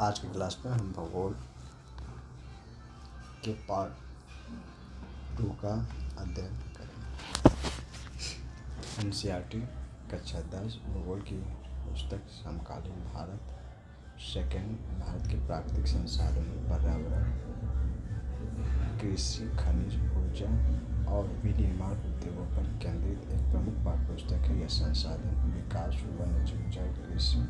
आज की क्लास में हम भूगोल के पार्ट 2 का अध्ययन करेंगे। एनसीईआरटी कक्षा 10 भूगोल की पुस्तक समकालीन भारत, सेकेंड भारत के प्राकृतिक संसाधनों, पर्यावरण, कृषि, खनिज, ऊर्जा और विनिर्माण उद्योगों पर केंद्रित एक प्रमुख पाठ्यपुस्तक है। यह संसाधन विकास, वन्यजीव, जल, कृषि,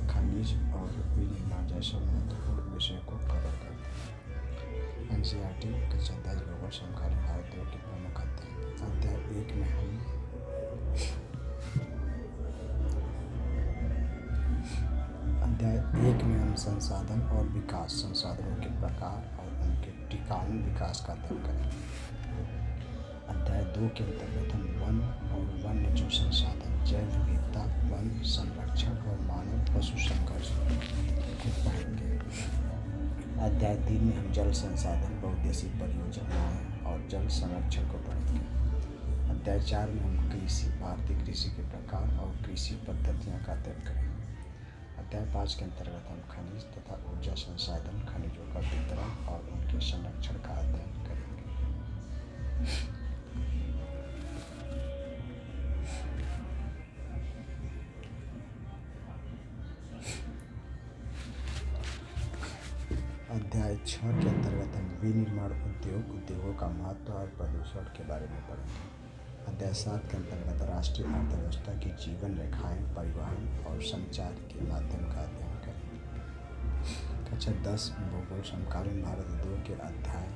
खनिज और विनिर्माण जैसे महत्वपूर्ण विषय को कवर करता है। एनसीईआरटी कक्षा 10 भूगोल समकालीन भारत 2 के प्रमुख अध्याय 1 में हम संसाधन और विकास, संसाधनों के प्रकार और उनके टिकाऊ विकास का अध्ययन करेंगे। अध्याय 2 के अंतर्गत हम वन और वन्यजीव संसाधन, जैव विविधता, वन संरक्षण और मानव पशु संघर्ष को पढ़ेंगे। अध्याय 3 में हम जल संसाधन, बहुउद्देशीय परियोजनाएं और जल संरक्षण को पढ़ेंगे। अध्याय 4 में हम कृषि, भारतीय कृषि के प्रकार और कृषि पद्धतियां का अध्ययन करेंगे। अध्याय 5 के अंतर्गत हम खनिज तथा ऊर्जा संसाधन, खनिजों का वितरण और उनके संरक्षण का अध्ययन करेंगे। अध्याय 6 के अंतर्गत हम विनिर्माण उद्योगों का महत्व और प्रदूषण के बारे में पढ़ेंगे। अध्याय 7 के अंतर्गत राष्ट्रीय अर्थव्यवस्था की जीवन रेखाएं, परिवहन और संचार के माध्यम का अध्ययन करेंगे। कक्षा 10 भूगोल समकालीन भारत 2 के अध्याय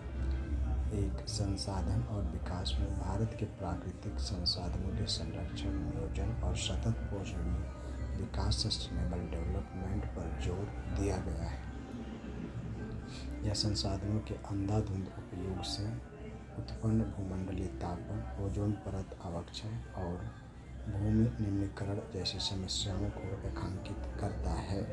1 संसाधन और विकास में भारत के प्राकृतिक संसाधनों के संरक्षण, नियोजन और सतत पोषणीय विकास, सस्टेनेबल डेवलपमेंट पर जोर दिया गया है। यह संसाधनों के अंधाधुंध उपयोग से उत्पन्न भूमंडलीय तापन, ओजोन परत अवक्षय और भूमि निम्नीकरण जैसी समस्याओं को रेखांकित करता है।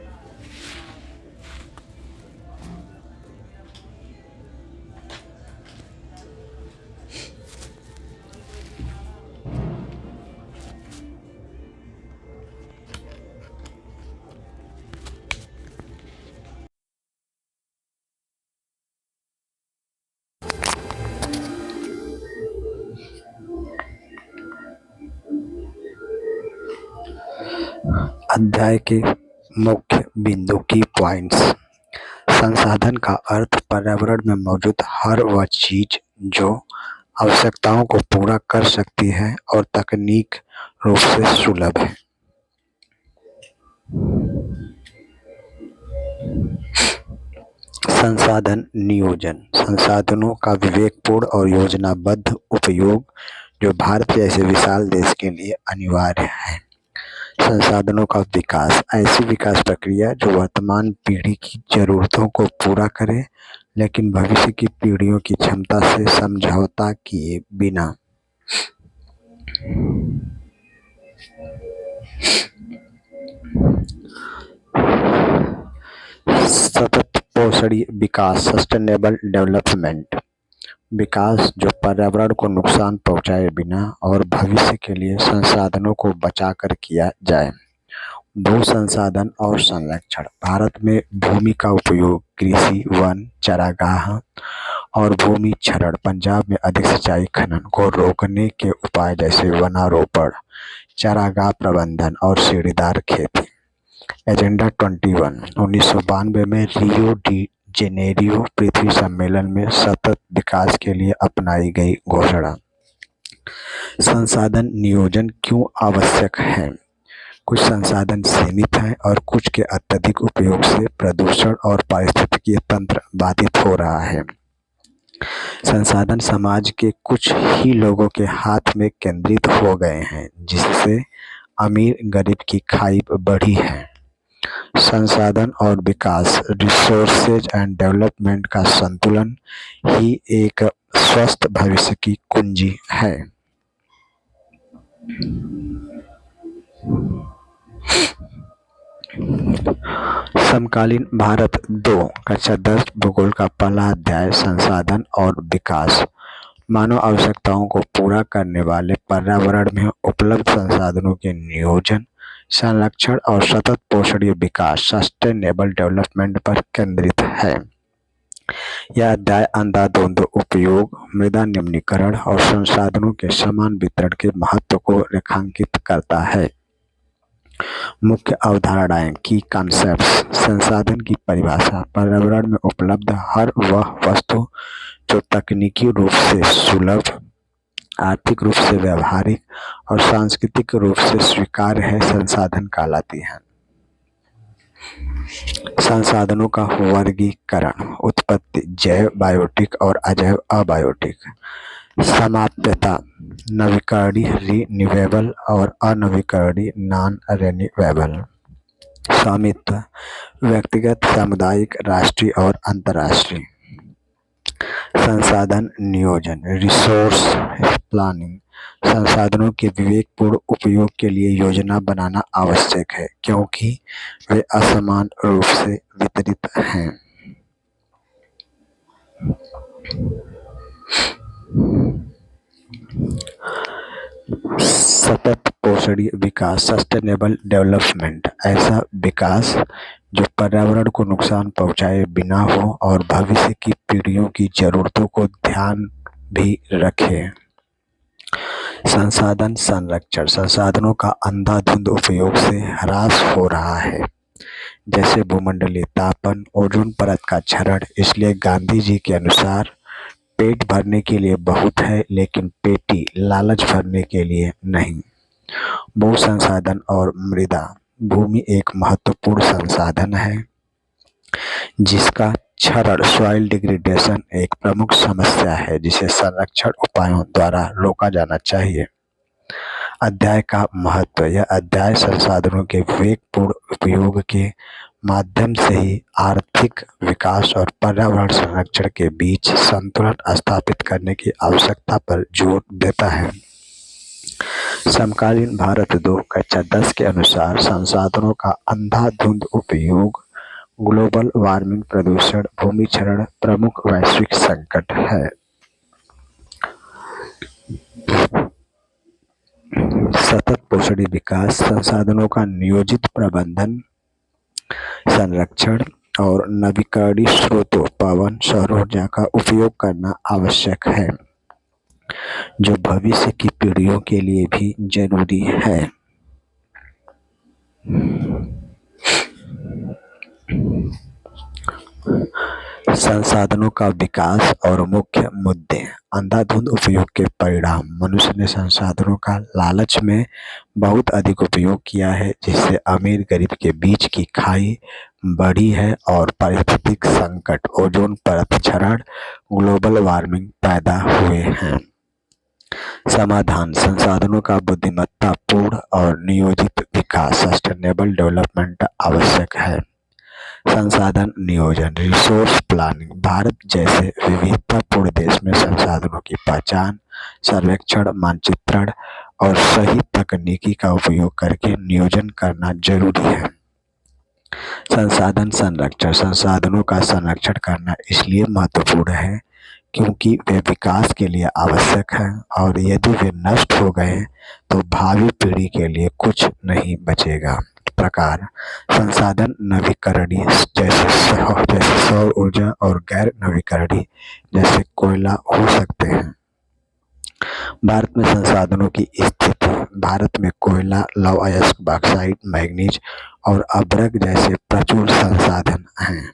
अध्याय के मुख्य बिंदु की पॉइंट्स। संसाधन का अर्थ पर्यावरण में मौजूद हर वह चीज जो आवश्यकताओं को पूरा कर सकती है और तकनीक रूप से सुलभ है। संसाधन नियोजन, संसाधनों का विवेकपूर्ण और योजनाबद्ध उपयोग जो भारत जैसे विशाल देश के लिए अनिवार्य है। संसाधनों का विकास, ऐसी विकास प्रक्रिया जो वर्तमान पीढ़ी की जरूरतों को पूरा करे लेकिन भविष्य की पीढ़ियों की क्षमता से समझौता किए बिना। सतत पोषणीय विकास, सस्टेनेबल डेवलपमेंट, विकास जो पर्यावरण को नुकसान पहुंचाए बिना और भविष्य के लिए संसाधनों को बचाकर किया जाए। भू संसाधन और संरक्षण, भारत में भूमि का उपयोग कृषि, वन, चारागाह और भूमि क्षरण, पंजाब में अधिक सिंचाई खनन को रोकने के उपाय जैसे वनारोपण, चारागाह प्रबंधन और सीढ़ीदार खेती। एजेंडा 21 1992 में रियो डी जेनेरियो पृथ्वी सम्मेलन में सतत विकास के लिए अपनाई गई घोषणा। संसाधन नियोजन क्यों आवश्यक है? कुछ संसाधन सीमित हैं और कुछ के अत्यधिक उपयोग से प्रदूषण और पारिस्थितिकीय तंत्र बाधित हो रहा है। संसाधन समाज के कुछ ही लोगों के हाथ में केंद्रित हो गए हैं, जिससे अमीर गरीब की खाई बढ़ी है। संसाधन और विकास, रिसोर्सेज एंड डेवलपमेंट का संतुलन ही एक स्वस्थ भविष्य की कुंजी है। समकालीन भारत 2 कक्षा 10 भूगोल का पहला अध्याय संसाधन और विकास, मानव आवश्यकताओं को पूरा करने वाले पर्यावरण में उपलब्ध संसाधनों के नियोजन, संरक्षण और सतत पोषणीय विकास सस्टेनेबल डेवलपमेंट पर केंद्रित है। यह अध्याय अंधाधुंध उपयोग, मृदा निम्नीकरण और संसाधनों के समान वितरण के महत्व को रेखांकित करता है। मुख्य अवधारणाएं की कॉन्सेप्ट्स। संसाधन की परिभाषा। पर्यावरण में उपलब्ध हर वह वस्तु जो तकनीकी रूप से सुलभ, आर्थिक रूप से व्यवहारिक और सांस्कृतिक रूप से स्वीकार्य है संसाधन कहलाती है। संसाधनों का वर्गीकरण। उत्पत्ति, जैव बायोटिक और अजैव अबायोटिक। समाप्यता, नवीकरणीय रिन्यूएबल और अनवीकरणीय नॉन रिन्यूएबल। स्वामित्व, व्यक्तिगत, सामुदायिक, राष्ट्रीय और अंतर्राष्ट्रीय। संसाधन नियोजन, रिसोर्स प्लानिंग। संसाधनों के विवेकपूर्ण उपयोग के लिए योजना बनाना आवश्यक है क्योंकि वे असमान रूप से वितरित हैं। सतत पोषणीय विकास सस्टेनेबल डेवलपमेंट, ऐसा विकास जो पर्यावरण को नुकसान पहुंचाए बिना हो और भविष्य की पीढ़ियों की जरूरतों को ध्यान भी रखे। संसाधन संरक्षण, संसाधनों का अंधाधुंध उपयोग से ह्रास हो रहा है, जैसे भूमंडलीय तापन, ओजोन परत का क्षरण। इसलिए गांधी जी के अनुसार पेट भरने के लिए बहुत है लेकिन पेटी लालच भरने के लिए नहीं। भू संसाधन और मृदा। भूमि एक महत्वपूर्ण संसाधन है जिसका क्षरण, सॉइल डिग्रेडेशन, एक प्रमुख समस्या है जिसे संरक्षण उपायों द्वारा रोका जाना चाहिए। अध्याय का महत्व। यह अध्याय संसाधनों के विवेकपूर्ण उपयोग के माध्यम से ही आर्थिक विकास और पर्यावरण संरक्षण के बीच संतुलन स्थापित करने की आवश्यकता पर जोर देता है। समकालीन भारत 2 कक्षा 10 के अनुसार संसाधनों का अंधाधुंध उपयोग, ग्लोबल वार्मिंग, प्रदूषण, भूमि क्षरण प्रमुख वैश्विक संकट है। सतत पोषणीय विकास, संसाधनों का नियोजित प्रबंधन, संरक्षण और नवीकरणीय स्रोतों, पवन, सौर ऊर्जा का उपयोग करना आवश्यक है जो भविष्य की पीढ़ियों के लिए भी जरूरी है। संसाधनों का विकास और मुख्य मुद्दे। अंधाधुंध उपयोग के परिणाम। मनुष्य ने संसाधनों का लालच में बहुत अधिक उपयोग किया है जिससे अमीर गरीब के बीच की खाई बढ़ी है और पारिस्थितिक संकट, ओजोन परत क्षरण, ग्लोबल वार्मिंग पैदा हुए हैं। समाधान। संसाधनों का बुद्धिमत्तापूर्ण और नियोजित विकास सस्टेनेबल डेवलपमेंट आवश्यक है। संसाधन नियोजन, रिसोर्स प्लानिंग। भारत जैसे विविधतापूर्ण देश में संसाधनों की पहचान, सर्वेक्षण, मानचित्रण और सही तकनीकी का उपयोग करके नियोजन करना जरूरी है। संसाधन संरक्षण, संसाधनों का संरक्षण करना इसलिए महत्वपूर्ण है क्योंकि वे विकास के लिए आवश्यक हैं और यदि वे नष्ट हो गए तो भावी पीढ़ी के लिए कुछ नहीं बचेगा। प्रकार। संसाधन नवीकरणीय जैसे सौर ऊर्जा और गैर नवीकरणीय जैसे कोयला हो सकते हैं। भारत में संसाधनों की स्थिति। भारत में कोयला, लौह अयस्क, बॉक्साइट, मैग्नीज और अभ्रक जैसे प्रचुर संसाधन हैं।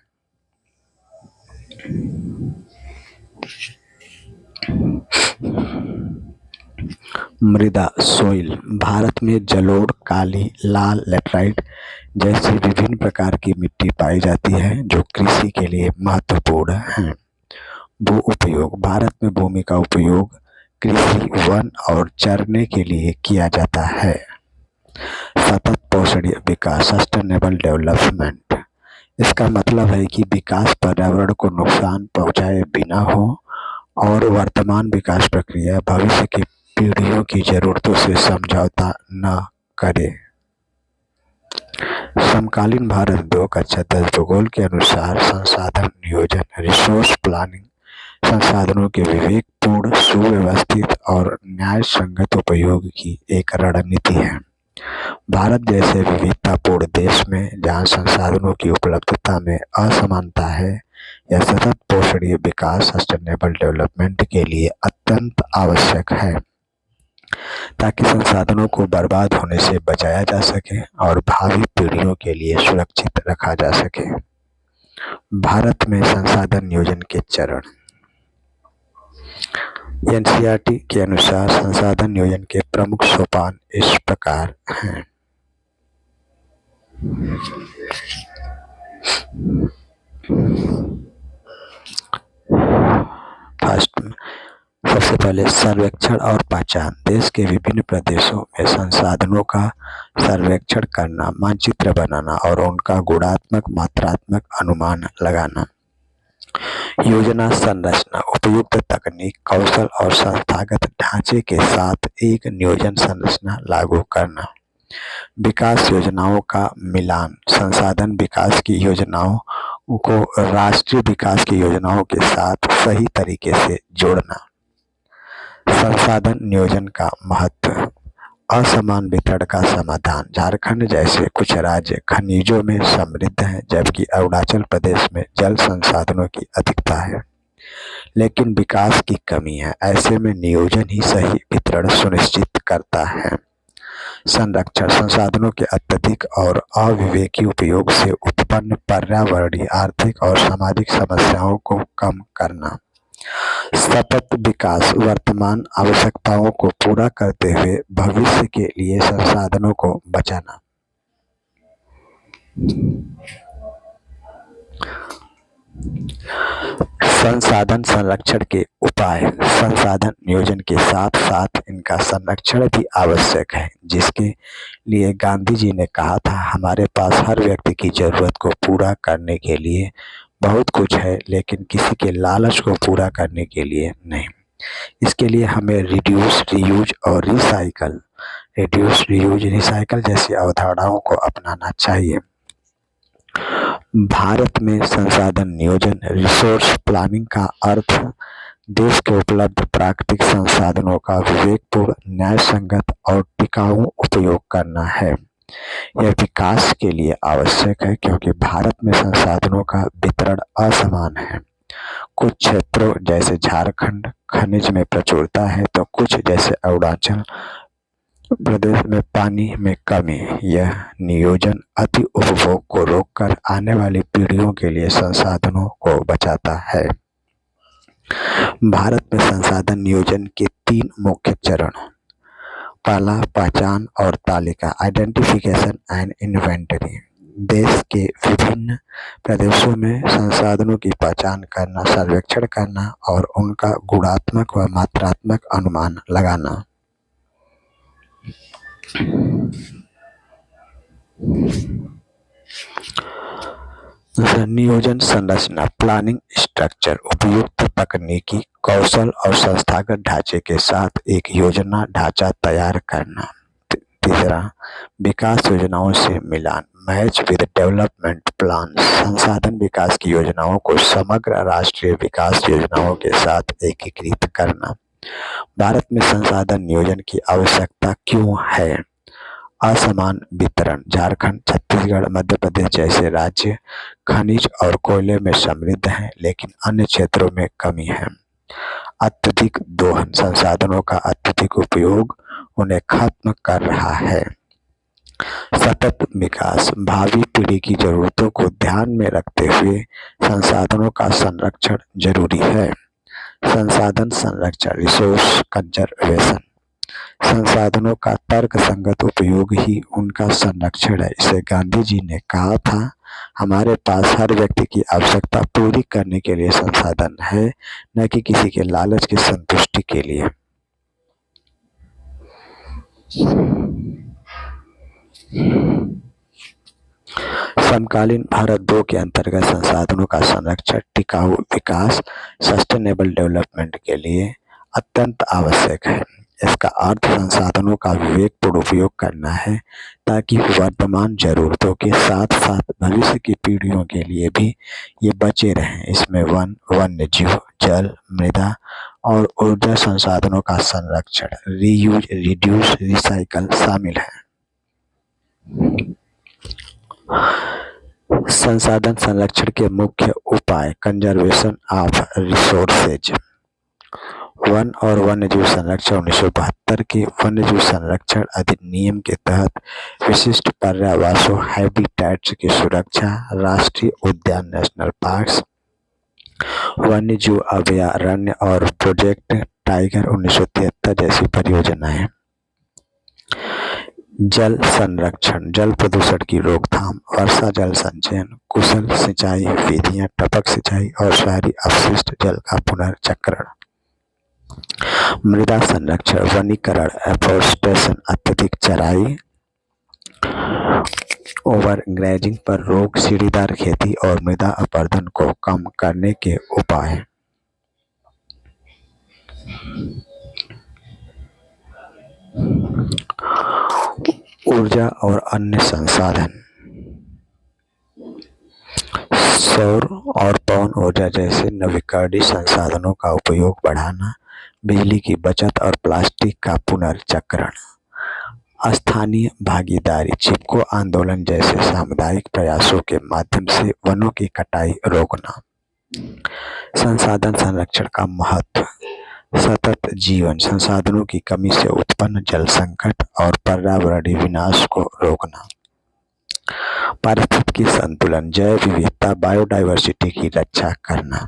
मृदा, सोइल। भारत में जलोढ़, काली, लाल, लैटराइट जैसी विभिन्न प्रकार की मिट्टी पाई जाती है जो कृषि के लिए महत्वपूर्ण है। भू उपयोग। भारत में भूमि का उपयोग कृषि, वन और चरने के लिए किया जाता है। सतत पोषणीय विकास सस्टेनेबल डेवलपमेंट। इसका मतलब है कि विकास पर्यावरण को नुकसान पहुंचाए बिना हो और वर्तमान विकास प्रक्रिया भविष्य की पीढ़ियों की जरूरतों से समझौता न करे। समकालीन भारत 2 कक्षा 10 भूगोल के अनुसार संसाधन नियोजन, रिसोर्स प्लानिंग संसाधनों के विवेकपूर्ण, सुव्यवस्थित और न्याय संगत उपयोग की एक रणनीति है भारत जैसे विविधतापूर्ण देश में जहाँ संसाधनों की उपलब्धता में असमानता है, यह सतत पोषणीय विकास सस्टेनेबल डेवलपमेंट के लिए अत्यंत आवश्यक है, ताकि संसाधनों को बर्बाद होने से बचाया जा सके और भावी पीढ़ियों के लिए सुरक्षित रखा जा सके। भारत में संसाधन नियोजन के चरण। एनसीईआरटी के अनुसार संसाधन नियोजन के प्रमुख सोपान इस प्रकार हैं। फर्स्ट, सबसे पहले सर्वेक्षण और पहचान। देश के विभिन्न प्रदेशों में संसाधनों का सर्वेक्षण करना, मानचित्र बनाना और उनका गुणात्मक मात्रात्मक अनुमान लगाना। योजना संरचना, उपयुक्त तकनीक, कौशल और संस्थागत ढांचे के साथ एक नियोजन संरचना लागू करना। विकास योजनाओं का मिलान, संसाधन विकास की योजनाओं को राष्ट्रीय विकास की योजनाओं के साथ सही तरीके से जोड़ना। संसाधन नियोजन का महत्व, असमान वितरण का समाधान। झारखंड जैसे कुछ राज्य खनिजों में समृद्ध हैं, जबकि अरुणाचल प्रदेश में जल संसाधनों की अधिकता है, लेकिन विकास की कमी है। ऐसे में नियोजन ही सही वितरण सुनिश्चित करता है। संरक्षण, संसाधनों के अत्यधिक और अविवेकी उपयोग से उत्पन्न पर्यावरणीय, आर्थिक और सामाजिक समस्याओं को कम करना। सतत विकास, वर्तमान आवश्यकताओं को पूरा करते हुए भविष्य के लिए संसाधनों को बचाना। संसाधन संरक्षण के उपाय। संसाधन नियोजन के साथ साथ इनका संरक्षण भी आवश्यक है, जिसके लिए गांधी जी ने कहा था, हमारे पास हर व्यक्ति की जरूरत को पूरा करने के लिए बहुत कुछ है, लेकिन किसी के लालच को पूरा करने के लिए नहीं। इसके लिए हमें रिड्यूस, रीयूज और रिसाइकल जैसी अवधारणाओं को अपनाना चाहिए। भारत में संसाधन नियोजन, रिसोर्स प्लानिंग का अर्थ देश के उपलब्ध प्राकृतिक संसाधनों का विवेकपूर्ण, न्याय संगत और टिकाऊ उपयोग करना है। यह विकास के लिए आवश्यक है, क्योंकि भारत में संसाधनों का वितरण असमान है। कुछ क्षेत्रों जैसे झारखंड खनिज में प्रचुरता है, तो कुछ जैसे अरुणाचल प्रदेश में पानी में कमी। यह नियोजन अति उपभोग को रोककर आने वाली पीढ़ियों के लिए संसाधनों को बचाता है। भारत में संसाधन नियोजन के 3 मुख्य चरण। पहला, पहचान और तालिका, आइडेंटिफिकेशन एंड इन्वेंटरी। देश के विभिन्न प्रदेशों में संसाधनों की पहचान करना, सर्वेक्षण करना और उनका गुणात्मक व मात्रात्मक अनुमान लगाना। नियोजन संरचना, प्लानिंग स्ट्रक्चर, उपयुक्त तकनीकी, कौशल और संस्थागत ढांचे के साथ एक योजना ढांचा तैयार करना। तीसरा, विकास योजनाओं से मिलान, मैच विद डेवलपमेंट प्लान, संसाधन विकास की योजनाओं को समग्र राष्ट्रीय विकास योजनाओं के साथ एकीकृत करना। भारत में संसाधन नियोजन की आवश्यकता क्यों है? असमान वितरण, झारखंड, छत्तीसगढ़, मध्य प्रदेश जैसे राज्य खनिज और कोयले में समृद्ध हैं, लेकिन अन्य क्षेत्रों में कमी है। अत्यधिक दोहन, संसाधनों का अत्यधिक उपयोग उन्हें खत्म कर रहा है। सतत विकास, भावी पीढ़ी की जरूरतों को ध्यान में रखते हुए संसाधनों का संरक्षण जरूरी है। संसाधन संरक्षण, रिसोर्स कंजर्वेशन, संसाधनों का तर्क संगत उपयोग ही उनका संरक्षण है। इसे गांधी जी ने कहा था, हमारे पास हर व्यक्ति की आवश्यकता पूरी करने के लिए संसाधन है, न कि किसी के लालच की संतुष्टि के लिए। समकालीन भारत 2 के अंतर्गत संसाधनों का संरक्षण टिकाऊ विकास सस्टेनेबल डेवलपमेंट के लिए अत्यंत आवश्यक है। इसका अर्थ संसाधनों का विवेकपूर्ण उपयोग करना है, ताकि वर्तमान जरूरतों के साथ साथ भविष्य की पीढ़ियों के लिए भी ये बचे रहें। इसमें वन, वन्यजीव, जल, मृदा और ऊर्जा संसाधनों का संरक्षण, रीयूज, रिड्यूस, रिसाइकल शामिल है। संसाधन संरक्षण के मुख्य उपाय: कंजर्वेशन ऑफ रिसोर्सेज। वन और वन्यजीव संरक्षण 1972 के वन्यजीव संरक्षण अधिनियम के तहत विशिष्ट पर्यावासों हैबिटेट्स की सुरक्षा, राष्ट्रीय उद्यान नेशनल पार्क्स, वन्यजीव अभयारण्य और प्रोजेक्ट टाइगर 1973 जैसी परियोजनाएं। जल संरक्षण, जल प्रदूषण की रोकथाम, वर्षा जल संचयन, कुशल सिंचाई विधियां, टपक सिंचाई और शहरी अपशिष्ट जल का पुनर्चक्रण। मृदा संरक्षण, वनीकरण, एफोरेस्टेशन, अत्यधिक चराई, ओवर ग्रेजिंग पर रोक, सीढ़ीदार खेती और मृदा अपरदन को कम करने के उपाय। ऊर्जा और अन्य संसाधन, सौर और पवन ऊर्जा जैसे नवीकरणीय संसाधनों का उपयोग बढ़ाना, बिजली की बचत और प्लास्टिक का पुनर्चक्रण। स्थानीय भागीदारी, चिपको आंदोलन जैसे सामुदायिक प्रयासों के माध्यम से वनों की कटाई रोकना। संसाधन संरक्षण का महत्व: सतत जीवन, संसाधनों की कमी से उत्पन्न जल संकट और पर्यावरणीय विनाश को रोकना। पारिस्थितिकी संतुलन, जैव विविधता, बायोडायवर्सिटी की रक्षा करना।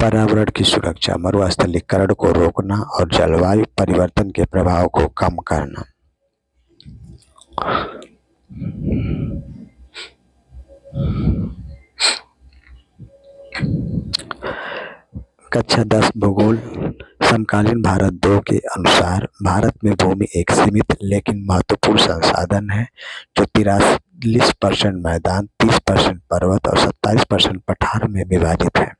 पर्यावरण की सुरक्षा, मरुस्थलीकरण को रोकना और जलवायु परिवर्तन के प्रभाव को कम करना। कक्षा 10 भूगोल। समकालीन भारत 2 के अनुसार भारत में भूमि एक सीमित लेकिन महत्वपूर्ण संसाधन है जो 43% मैदान, 30% पर्वत और 27% पठार में विभाजित है।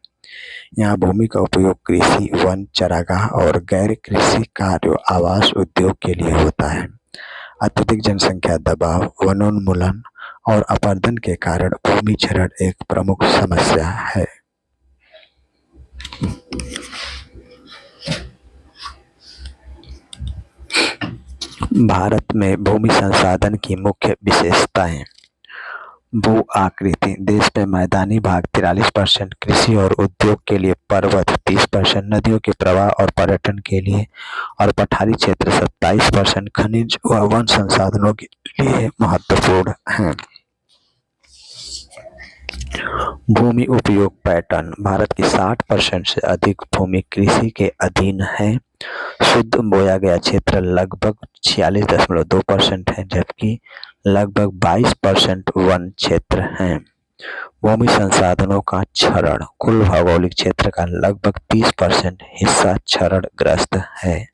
यहाँ भूमि का उपयोग कृषि, वन, चरागाह और गैर कृषि कार्यों, आवास, उद्योग के लिए होता है। अत्यधिक जनसंख्या दबाव, वनोन्मूलन और अपरदन के कारण भूमि क्षरण एक प्रमुख समस्या है। भारत में भूमि संसाधन की मुख्य विशेषताएं: भू आकृति, देश में मैदानी भाग 43%, कृषि और उद्योग के लिए पर्वत 30%, नदियों के प्रवाह और पर्यटन के लिए और पठारी क्षेत्र 27%, खनिज व वन संसाधनों के लिए महत्वपूर्ण हैं। भूमि उपयोग पैटर्न, भारत की 60% से अधिक भूमि कृषि के अधीन है। शुद्ध बोया गया क्षेत्र लगभग 46.2% है, जबकि लगभग 22% वन क्षेत्र हैं। भूमि संसाधनों का क्षरण, कुल भौगोलिक क्षेत्र का लगभग 30% हिस्सा क्षरणग्रस्त है।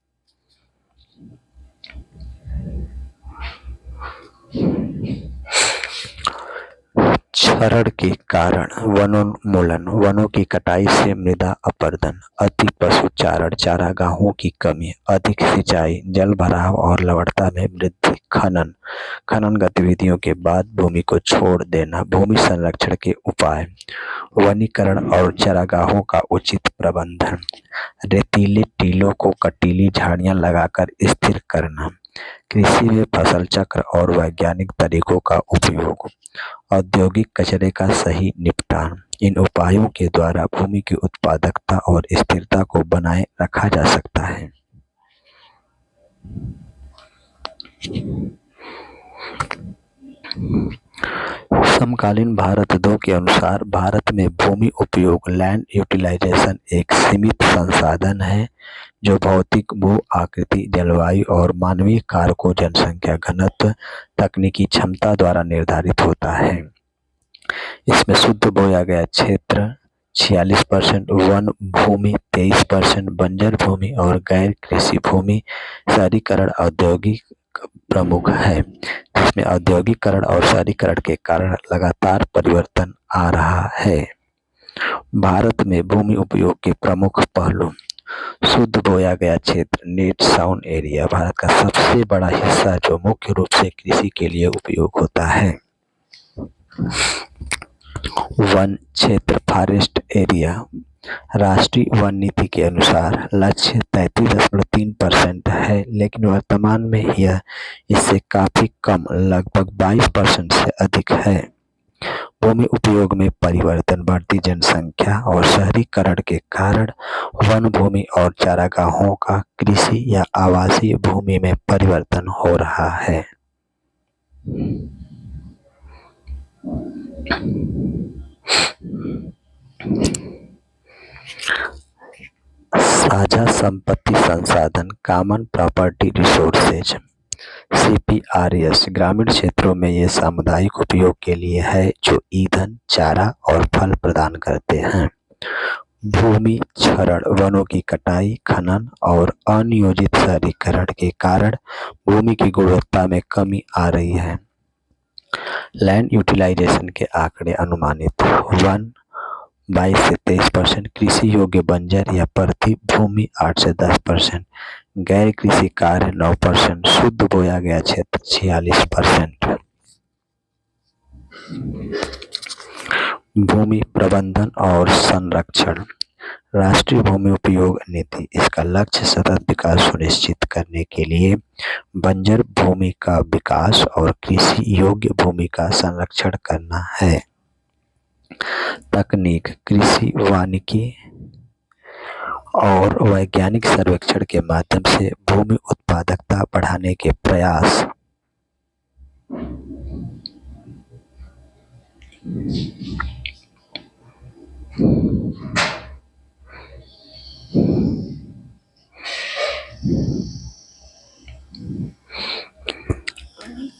क्षरण के कारण: वनोन्मूलन, वनों की कटाई से मृदा अपरदन, अति पशु चारण, चारागाहों की कमी, अधिक सिंचाई, जल भराव और लवणता में वृद्धि, खनन गतिविधियों के बाद भूमि को छोड़ देना। भूमि संरक्षण के उपाय: वनीकरण और चारागाहों का उचित प्रबंधन, रेतीले टीलों को कटीली झाड़ियां लगाकर स्थिर करना, कृषि में फसल चक्र और वैज्ञानिक तरीकों का उपयोग, औद्योगिक कचरे का सही निपटान। इन उपायों के द्वारा भूमि की उत्पादकता और स्थिरता को बनाए रखा जा सकता है। समकालीन भारत 2 के अनुसार भारत में भूमि उपयोग लैंड यूटिलाइजेशन एक सीमित संसाधन है जो भौतिक, भू आकृति, जलवायु और मानवीय कारकों, जनसंख्या घनत्व, तकनीकी क्षमता द्वारा निर्धारित होता है। इसमें शुद्ध बोया गया क्षेत्र 46%, वन भूमि 23%, बंजर भूमि और गैर कृषि भूमि, शहरीकरण औद्योगिक प्रमुख है, जिसमें औद्योगिकरण और शहरीकरण के कारण लगातार परिवर्तन आ रहा है। भारत में भूमि उपयोग के प्रमुख पहलू: शुद्ध बोया गया क्षेत्र, नेट साउंड एरिया, भारत का सबसे बड़ा हिस्सा जो मुख्य रूप से कृषि के लिए उपयोग होता है। वन क्षेत्र, फॉरेस्ट एरिया, राष्ट्रीय वन नीति के अनुसार लक्ष्य 33.3% है, लेकिन वर्तमान में यह इससे काफी कम, लगभग 22% से अधिक है। भूमि उपयोग में परिवर्तन, बढ़ती जनसंख्या और शहरीकरण के कारण वन भूमि और चारागाहों का कृषि या आवासीय भूमि में परिवर्तन हो रहा है। साझा संपत्ति संसाधन, कॉमन प्रॉपर्टी रिसोर्सेज, CPRS ग्रामीण क्षेत्रों में ये सामुदायिक उपयोग के लिए है, जो ईंधन, चारा और फल प्रदान करते हैं। भूमि क्षरण, वनों की कटाई, खनन और अनियोजित शहरीकरण के कारण भूमि की गुणवत्ता में कमी आ रही है। लैंड यूटिलाइजेशन के आंकड़े अनुमानित वन 22 से 23%, कृषि योग्य बंजर या परती भूमि 8 से 10%, गैर कृषि कार्य 9%, शुद्ध बोया गया क्षेत्र 46%। भूमि प्रबंधन और संरक्षण, राष्ट्रीय भूमि उपयोग नीति, इसका लक्ष्य सतत विकास सुनिश्चित करने के लिए बंजर भूमि का विकास और कृषि योग्य भूमि का संरक्षण करना है। तकनीक, कृषि वानिकी और वैज्ञानिक सर्वेक्षण के माध्यम से भूमि उत्पादकता बढ़ाने के प्रयास।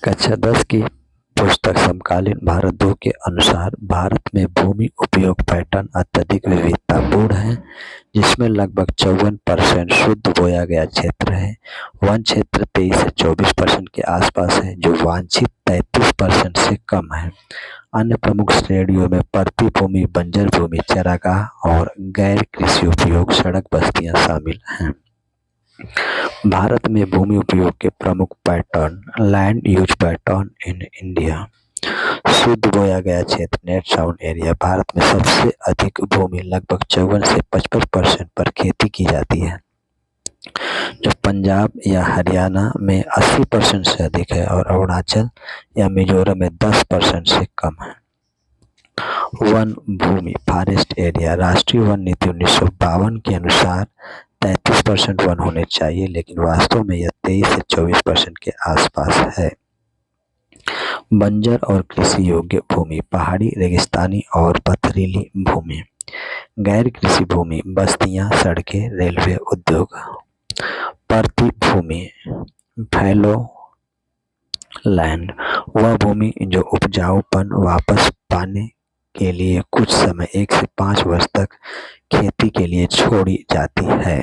कक्षा 10 की पुस्तक समकालीन भारत 2 के अनुसार भारत में भूमि उपयोग पैटर्न अत्यधिक विविधतापूर्ण है, जिसमें लगभग 54% शुद्ध बोया गया क्षेत्र है। वन क्षेत्र 23 से 24% के आसपास है, जो वांछित 33% से कम है। अन्य प्रमुख श्रेणियों में परती भूमि, बंजर भूमि, चारागाह और गैर कृषि उपयोग सड़क बस्तियां शामिल हैं। भारत में भूमि उपयोग के प्रमुख pattern, land use pattern in India. शुद्ध बोया गया क्षेत्र, नेट साउंड एरिया, भारत में सबसे अधिक भूमि लगभग 54 से 55% पर खेती की जाती है, जो पंजाब या हरियाणा में 80% से अधिक है और अरुणाचल या मिजोरम में 10% से कम है। वन भूमि, फॉरेस्ट एरिया, राष्ट्रीय वन नीति 1952 के अनुसार 33% वन होने चाहिए, लेकिन वास्तव में यह 23 से 24% के आसपास है। बंजर और कृषि योग्य भूमि, पहाड़ी, रेगिस्तानी और पथरीली भूमि। गैर कृषि भूमि, बस्तियां, सड़कें, रेलवे, उद्योग। परती भूमि, फैलो लैंड, वह भूमि जो उपजाऊपन वापस पाने के लिए कुछ समय 1 से 5 वर्ष तक खेती के लिए छोड़ी जाती है।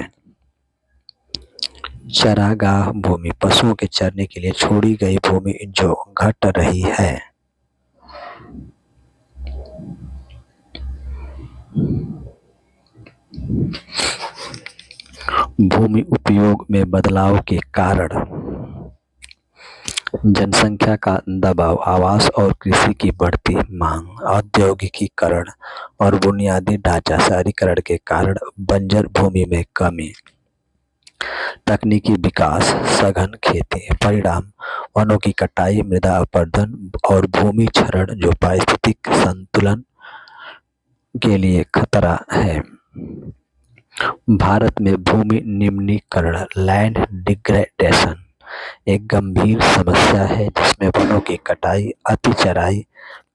चरागाह भूमि, पशुओं के चरने के लिए छोड़ी गई भूमि जो घट रही है। भूमि उपयोग में बदलाव के कारण जनसंख्या का दबाव, आवास और कृषि की बढ़ती मांग, औद्योगिकीकरण और बुनियादी ढांचा शहरीकरण के कारण बंजर भूमि में कमी। तकनीकी विकास, सघन खेती, परिणाम वनों की कटाई, मृदा अपरदन और भूमि क्षरण जो पारिस्थितिक संतुलन के लिए खतरा है। भारत में भूमि निम्नीकरण, लैंड डिग्रेडेशन, एक गंभीर समस्या है जिसमें वनों की कटाई, अति चराई,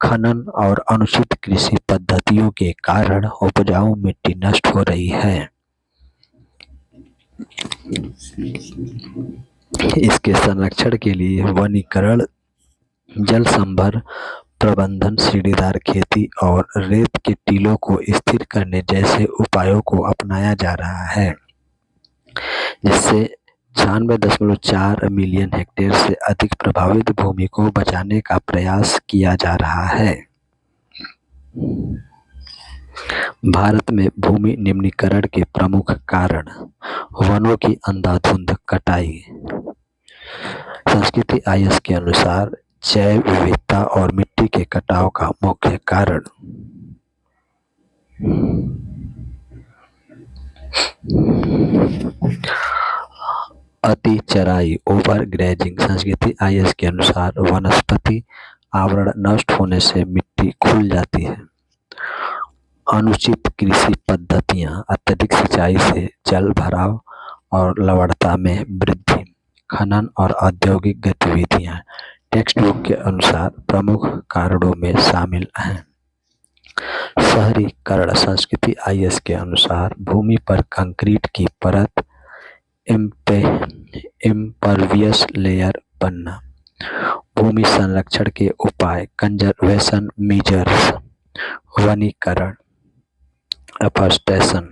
खनन और अनुचित कृषि पद्धतियों के कारण उपजाऊ मिट्टी नष्ट हो रही है। इसके संरक्षण के लिए वनीकरण, जल संभर प्रबंधन, सीढ़ीदार खेती और रेत के टीलों को स्थिर करने जैसे उपायों को अपनाया जा रहा है, जिससे 96.4 मिलियन हेक्टेयर से अधिक प्रभावित भूमि को बचाने का प्रयास किया जा रहा है। भारत में भूमि निम्नीकरण के प्रमुख कारण वनों की अंधाधुंध कटाई। संस्कृति IS के अनुसार जैव विविधता और मिट्टी के कटाव का मुख्य कारण अति चराई ओवर ग्रेजिंग संस्कृति आईएस के अनुसार वनस्पति आवरण नष्ट होने से मिट्टी खुल जाती है। अनुचित कृषि पद्धतियां अत्यधिक सिंचाई से जल भराव और लवणता में वृद्धि। खनन और औद्योगिक गतिविधियां टेक्स्ट बुक के अनुसार प्रमुख कारणों में शामिल हैं। शहरीकरण संस्कृति आईएस के अनुसार भूमि पर कंक्रीट की परत इम्परवियस लेयर बनना। भूमि संरक्षण के उपाय कंजर्वेशन मेजर्स, वनीकरण, एफॉरेस्टेशन।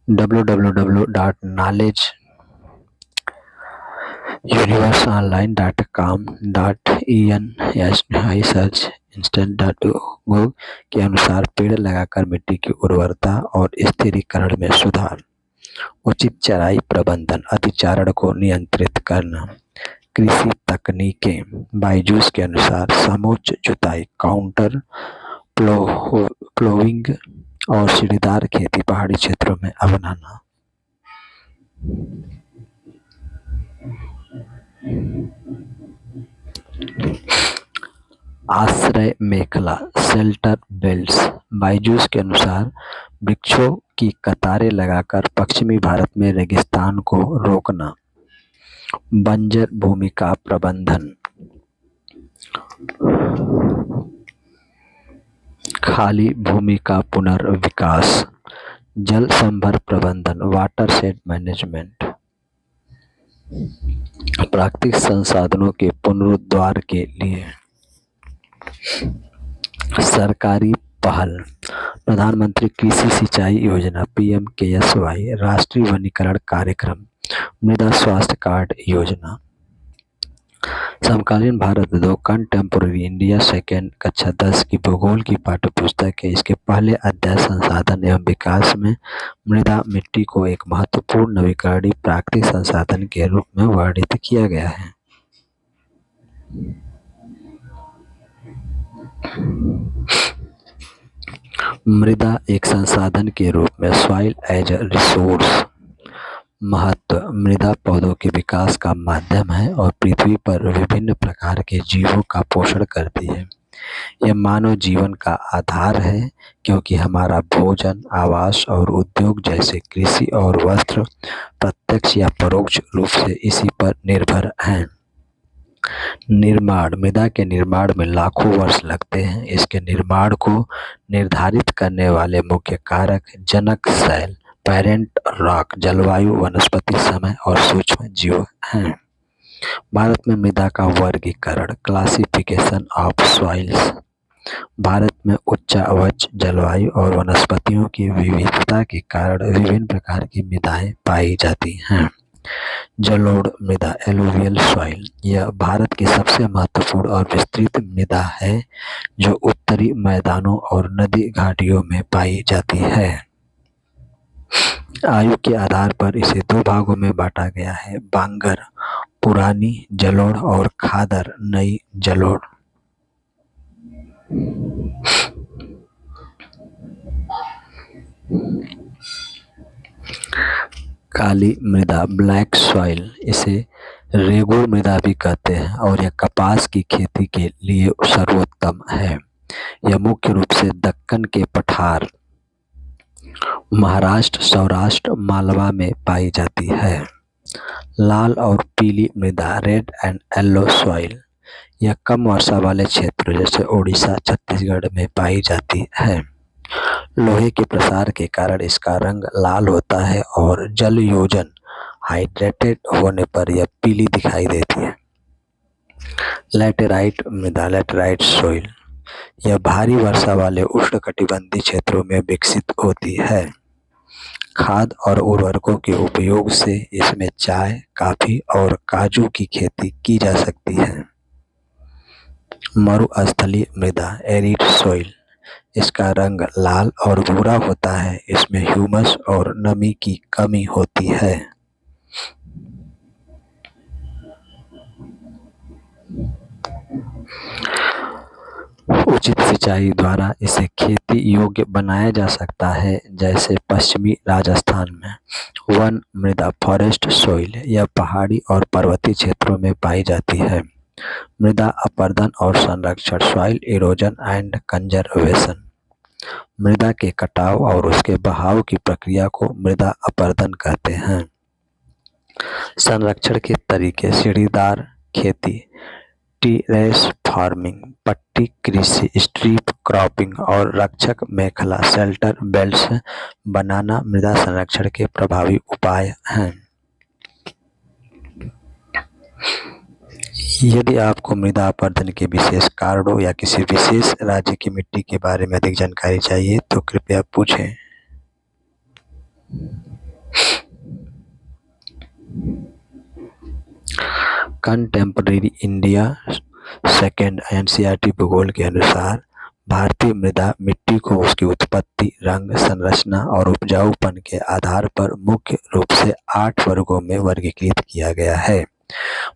www.knowledgeuniverseonline.com.in सर्च इंस्टेंट.gov के अनुसार पेड़ लगाकर मिट्टी की उर्वरता और स्थिरीकरण में सुधार। उचित चराई प्रबंधन अतिचारण को नियंत्रित करना। कृषि तकनीकें बायजूस के अनुसार समोच्च जुताई, काउंटर प्लोइंग और सीढ़ीदार खेती पहाड़ी क्षेत्रों में अपनाना। आश्रय मेखला शेल्टर बेल्ट्स बायजूस के अनुसार वृक्षों की कतारें लगाकर पश्चिमी भारत में रेगिस्तान को रोकना। बंजर भूमि का प्रबंधन, खाली भूमि का पुनर्विकास, जल संभर प्रबंधन, वाटर शेड मैनेजमेंट। प्राकृतिक संसाधनों के पुनरुद्धार के लिए सरकारी पहल, प्रधानमंत्री कृषि सिंचाई योजना पीएमकेएसवाई, राष्ट्रीय वनीकरण कार्यक्रम, मृदा स्वास्थ्य कार्ड योजना। समकालीन भारत 2 कंटेम्पोरेरी इंडिया सेकेंड कक्षा 10 की भूगोल की पाठ्यपुस्तक है। इसके पहले अध्याय संसाधन एवं विकास में मृदा मिट्टी को एक महत्वपूर्ण नवीकरणीय प्राकृतिक संसाधन के रूप में वर्णित किया गया है। मृदा एक संसाधन के रूप में सॉइल एज अ रिसोर्स महत्व। मृदा पौधों के विकास का माध्यम है और पृथ्वी पर विभिन्न प्रकार के जीवों का पोषण करती है। यह मानव जीवन का आधार है क्योंकि हमारा भोजन, आवास और उद्योग जैसे कृषि और वस्त्र प्रत्यक्ष या परोक्ष रूप से इसी पर निर्भर हैं। निर्माण मृदा के निर्माण में लाखों वर्ष लगते हैं। इसके निर्माण को निर्धारित करने वाले मुख्य कारक जनक शैल, पेरेंट रॉक, जलवायु, वनस्पति समय और सूक्ष्म जीव हैं। भारत में मृदा का वर्गीकरण, क्लासिफिकेशन ऑफ सॉइल्स। भारत में उच्चावच जलवायु और वनस्पतियों की विविधता के कारण विभिन्न प्रकार की मृदाएं पाई जाती हैं। जलोढ़ मृदा, एलुवियल सॉइल, यह भारत की सबसे महत्वपूर्ण और विस्तृत मृदा है जो उत्तरी मैदानों और नदी घाटियों में पाई जाती है। आयु के आधार पर इसे 2 भागों में बांटा गया है, बांगर पुरानी जलोढ़ और खादर नई जलोढ़। काली मृदा, ब्लैक सॉइल, इसे रेगुर मृदा भी कहते हैं और यह कपास की खेती के लिए सर्वोत्तम है। यह मुख्य रूप से दक्कन के पठार, महाराष्ट्र, सौराष्ट्र, मालवा में पाई जाती है। लाल और पीली मृदा, रेड एंड येलो सॉइल, यह कम वर्षा वाले क्षेत्र जैसे ओडिशा, छत्तीसगढ़ में पाई जाती है। लोहे के प्रसार के कारण इसका रंग लाल होता है और जल योजन हाइड्रेटेड होने पर यह पीली दिखाई देती है। लैटेराइट मृदा, लैटेराइट सॉइल, यह भारी वर्षा वाले उष्णकटिबंधीय क्षेत्रों में विकसित होती है। खाद और उर्वरकों के उपयोग से इसमें चाय, कॉफी और काजू की खेती की जा सकती है। मरुस्थलीय मृदा, एरिड सॉइल, इसका रंग लाल और भूरा होता है। इसमें ह्यूमस और नमी की कमी होती है। उचित सिंचाई द्वारा इसे खेती योग्य बनाया जा सकता है, जैसे पश्चिमी राजस्थान में। वन मृदा फॉरेस्ट सॉइल यह पहाड़ी और पर्वतीय क्षेत्रों में पाई जाती है। मृदा अपरदन और संरक्षण सॉइल इरोजन एंड कंजर्वेशन मृदा के कटाव और उसके बहाव की प्रक्रिया को मृदा अपरदन कहते हैं। संरक्षण के तरीके सीढ़ीदार खेती, टेरेस फार्मिंग, पट्टी कृषि, स्ट्रिप क्रॉपिंग और रक्षक मेखला शेल्टर बेल्ट्स बनाना मृदा संरक्षण के प्रभावी उपाय हैं। यदि आपको मृदा अपरदन के विशेष कारणों या किसी विशेष राज्य की मिट्टी के बारे में अधिक जानकारी चाहिए तो कृपया पूछें। कंटेम्परेरी इंडिया सेकेंड एनसीईआरटी भूगोल के अनुसार भारतीय मृदा मिट्टी को उसकी उत्पत्ति, रंग, संरचना और उपजाऊपन के आधार पर मुख्य रूप से 8 वर्गों में वर्गीकृत किया गया है।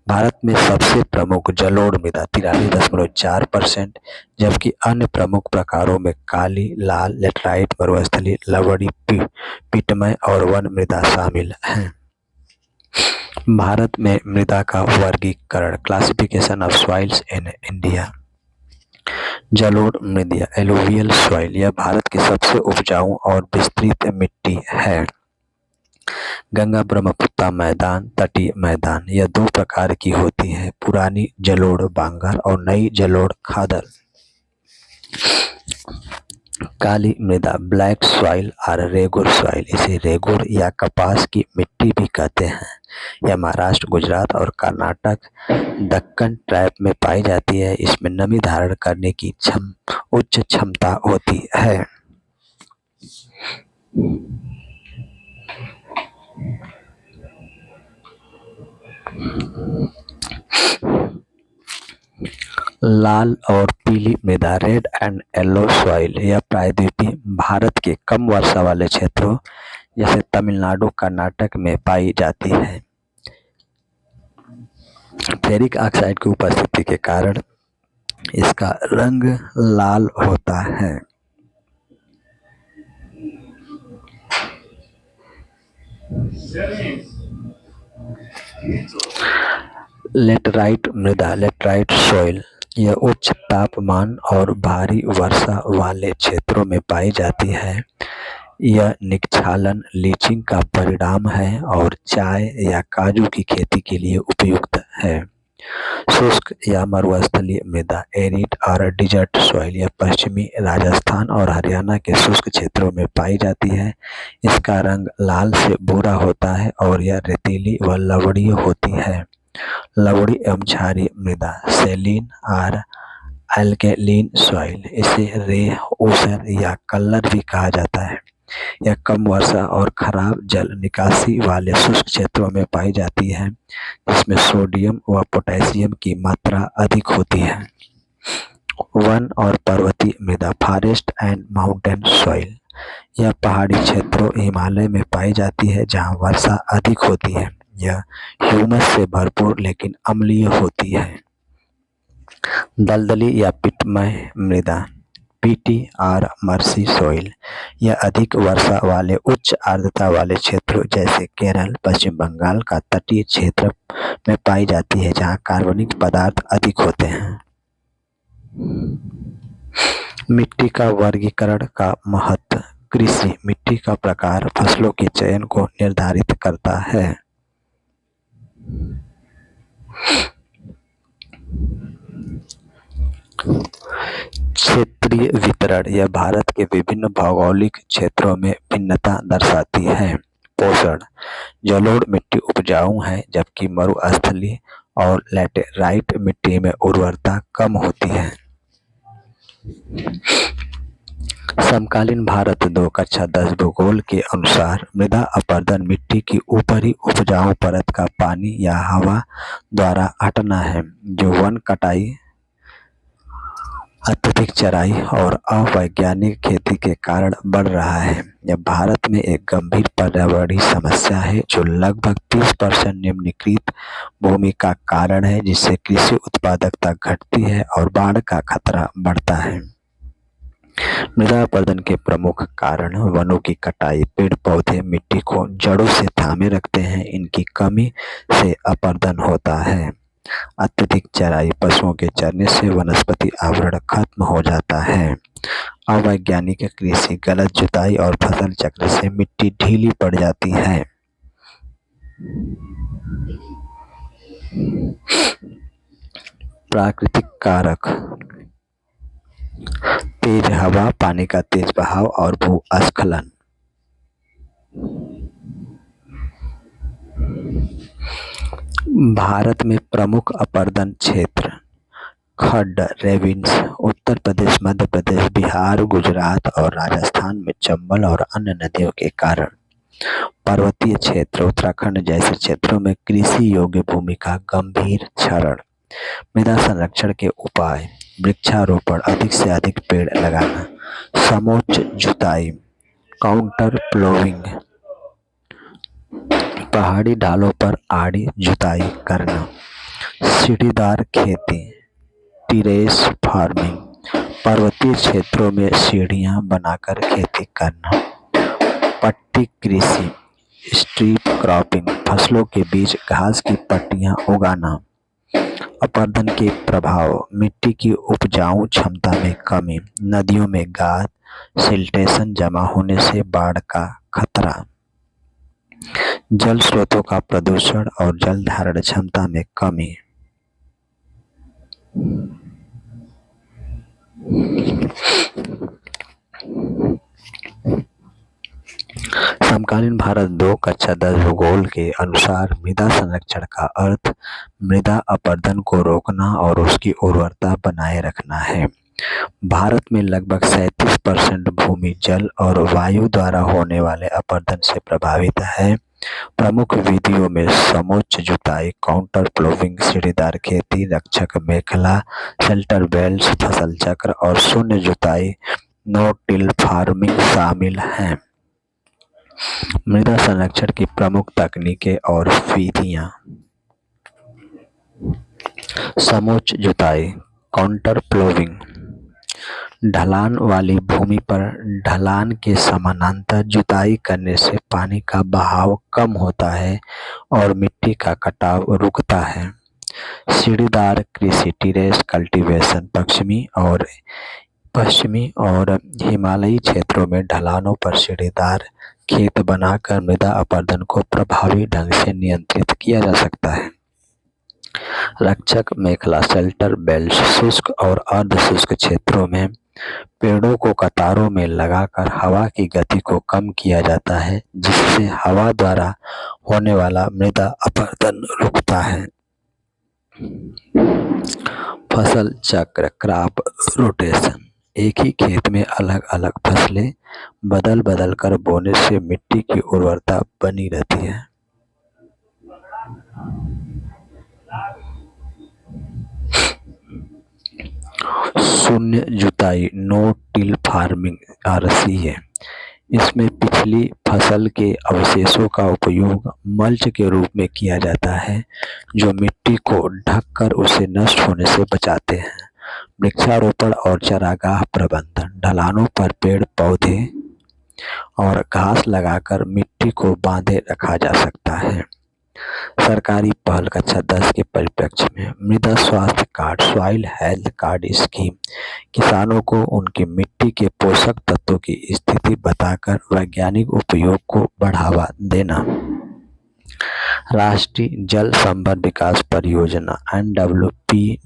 भारत में सबसे प्रमुख जलोढ़ मृदा 43.4%, जबकि अन्य प्रमुख प्रकारों में काली, लाल, लेटराइट, मरुस्थलीय, लवणी, पीटमय और वन मृदा शामिल हैं। भारत में मृदा का वर्गीकरण, classification of soils in India. जलोढ़ मृदा एलुवियल सॉइल यह भारत की सबसे उपजाऊ और विस्तृत मिट्टी है। गंगा ब्रह्मपुत्र मैदान, तटीय मैदान यह 2 प्रकार की होती है, पुरानी जलोढ़ बांगर और नई जलोढ़ खादर। काली मृदा ब्लैक सॉइल और रेगुर सॉइल, इसे रेगुर या कपास की मिट्टी भी कहते हैं। यह महाराष्ट्र, गुजरात और कर्नाटक, दक्कन ट्रैप में पाई जाती है। इसमें नमी धारण करने की उच्च क्षमता होती है। लाल और पीली मृदा रेड एंड येलो सॉइल यह प्रायद्वीपीय भारत के कम वर्षा वाले क्षेत्रों जैसे तमिलनाडु, कर्नाटक में पाई जाती है। फेरिक ऑक्साइड की उपस्थिति के कारण इसका रंग लाल होता है। लेटराइट मृदा लेटराइट सॉइल यह उच्च तापमान और भारी वर्षा वाले क्षेत्रों में पाई जाती है। यह निक्षालन लीचिंग का परिणाम है और चाय या काजू की खेती के लिए उपयुक्त है। शुष्क या मरुस्थलीय मृदा एरिड और डिजर्ट सॉइल यह पश्चिमी राजस्थान और हरियाणा के शुष्क क्षेत्रों में पाई जाती है। इसका रंग लाल से भूरा होता है और यह रेतीली व लवणीय होती है। लवणी एवं क्षारीय मृदा सेलिन और अल्कलीन सॉइल, इसे रे ऊसर या कल्लर भी कहा जाता है। यह कम वर्षा और खराब जल निकासी वाले शुष्क क्षेत्रों में पाई जाती है, जिसमें सोडियम व पोटेशियम की मात्रा अधिक होती है। वन और पर्वतीय मृदा फॉरेस्ट एंड माउंटेन सॉइल यह पहाड़ी क्षेत्रों हिमालय में पाई जाती है, जहां वर्षा अधिक होती है। यह ह्यूमस से भरपूर लेकिन अम्लीय होती है। दलदली या पिटमय मृदा पीटी और मर्सी सॉइल यह अधिक वर्षा वाले उच्च आर्द्रता वाले क्षेत्रों जैसे केरल, पश्चिम बंगाल का तटीय क्षेत्र में पाई जाती है, जहां कार्बनिक पदार्थ अधिक होते हैं। मिट्टी का वर्गीकरण का महत्व। कृषि मिट्टी का प्रकार फसलों के चयन को निर्धारित करता है। क्षेत्रीय वितरण यह भारत के विभिन्न भौगोलिक क्षेत्रों में भिन्नता दर्शाती है। पोषण जलोढ़ मिट्टी उपजाऊ है, जबकि मरुस्थलीय और लैटेराइट मिट्टी में उर्वरता कम होती है। समकालीन भारत 2 कक्षा 10 भूगोल के अनुसार मृदा अपरदन मिट्टी की ऊपरी उपजाऊ परत का पानी या हवा द्वारा हटना है, जो वन कटाई अत्यधिक चराई और अवैज्ञानिक खेती के कारण बढ़ रहा है। यह भारत में एक गंभीर पर्यावरणीय समस्या है जो लगभग 30% निम्नलिखित भूमि का कारण है, जिससे कृषि उत्पादकता घटती है और बाढ़ का खतरा बढ़ता है। मृदा अपरदन के प्रमुख कारण वनों की कटाई। पेड़ पौधे मिट्टी को जड़ों से थामे रखते हैं, इनकी कमी से अपरदन होता है। अत्यधिक चराई। पशुओं के चरने से वनस्पति आवरण खत्म हो जाता है। अवैज्ञानिक कृषि। गलत जुताई और फसल चक्र से मिट्टी ढीली पड़ जाती है। प्राकृतिक कारक। तेज हवा, पानी का तेज बहाव और भूस्खलन। भारत में प्रमुख अपरदन क्षेत्र। खड्ड रेविन्स। उत्तर प्रदेश, मध्य प्रदेश, बिहार, गुजरात और राजस्थान में चंबल और अन्य नदियों के कारण। पर्वतीय क्षेत्र। उत्तराखंड जैसे क्षेत्रों में कृषि योग्य भूमि का गंभीर क्षरण। मृदा संरक्षण के उपाय। वृक्षारोपण, अधिक से अधिक पेड़ लगाना। समोच्च जुताई, काउंटर प्लोइंग, पहाड़ी ढालों पर आड़ी जुताई करना। सीढ़ीदार खेती, टेरेस फार्मिंग, पर्वतीय क्षेत्रों में सीढ़ियां बनाकर खेती करना। पट्टी कृषि, स्ट्रिप क्रॉपिंग, फसलों के बीच घास की पट्टियां उगाना। अपरदन के प्रभाव। मिट्टी की उपजाऊ क्षमता में कमी, नदियों में गाद, सिल्टेशन जमा होने से बाढ़ का खतरा। जल स्रोतों का प्रदूषण और जल धारण क्षमता में कमी। समकालीन भारत 2 कक्षा 10 भूगोल के अनुसार मृदा संरक्षण का अर्थ मृदा अपरदन को रोकना और उसकी उर्वरता बनाए रखना है। भारत में लगभग 37% भूमि जल और वायु द्वारा होने वाले अपरदन से प्रभावित है। प्रमुख विधियों में समोच्च जुताई, काउंटर प्लोविंग, सीढ़ीदार खेती, रक्षक मेखला, शेल्टर बेल्ट, फसल चक्र और शून्य जुताई, नो टिल फार्मिंग शामिल हैं। मृदा संरक्षण की प्रमुख तकनीकें और विधियां। समोच्च जुताई, काउंटर प्लोविंग। ढलान वाली भूमि पर ढलान के समानांतर जुताई करने से पानी का बहाव कम होता है और मिट्टी का कटाव रुकता है। सीढ़ीदार कृषि, टेरेस कल्टीवेशन, पश्चिमी और हिमालयी क्षेत्रों में ढलानों पर सीढ़ीदार खेत बनाकर मृदा अपरदन को प्रभावी ढंग से नियंत्रित किया जा सकता है। रक्षक मेखला, शेल्टर बेल्ट, शुष्क और अर्ध शुष्क क्षेत्रों में पेड़ों को कतारों में लगाकर हवा की गति को कम किया जाता है, जिससे हवा द्वारा होने वाला मृदा अपरदन रुकता है। फसल चक्र, क्रॉप रोटेशन। एक ही खेत में अलग अलग फसलें बदल बदल कर बोने से मिट्टी की उर्वरता बनी रहती है। शून्य जुताई, नो टिल फार्मिंग आरसी है। इसमें पिछली फसल के अवशेषों का उपयोग मल्च के रूप में किया जाता है, जो मिट्टी को ढककर उसे नष्ट होने से बचाते हैं। वृक्षारोपण और चारागाह प्रबंधन। ढलानों पर पेड़ पौधे और घास लगाकर मिट्टी को बांधे रखा जा सकता है। सरकारी पहल कक्षा 10 के परिप्रेक्ष्य में मृदा स्वास्थ्य card, soil health card scheme किसानों को उनकी मिट्टी के पोषक तत्वों की स्थिति बताकर वैज्ञानिक उपयोग को बढ़ावा देना। राष्ट्रीय जल संभर विकास परियोजना NWPDPRA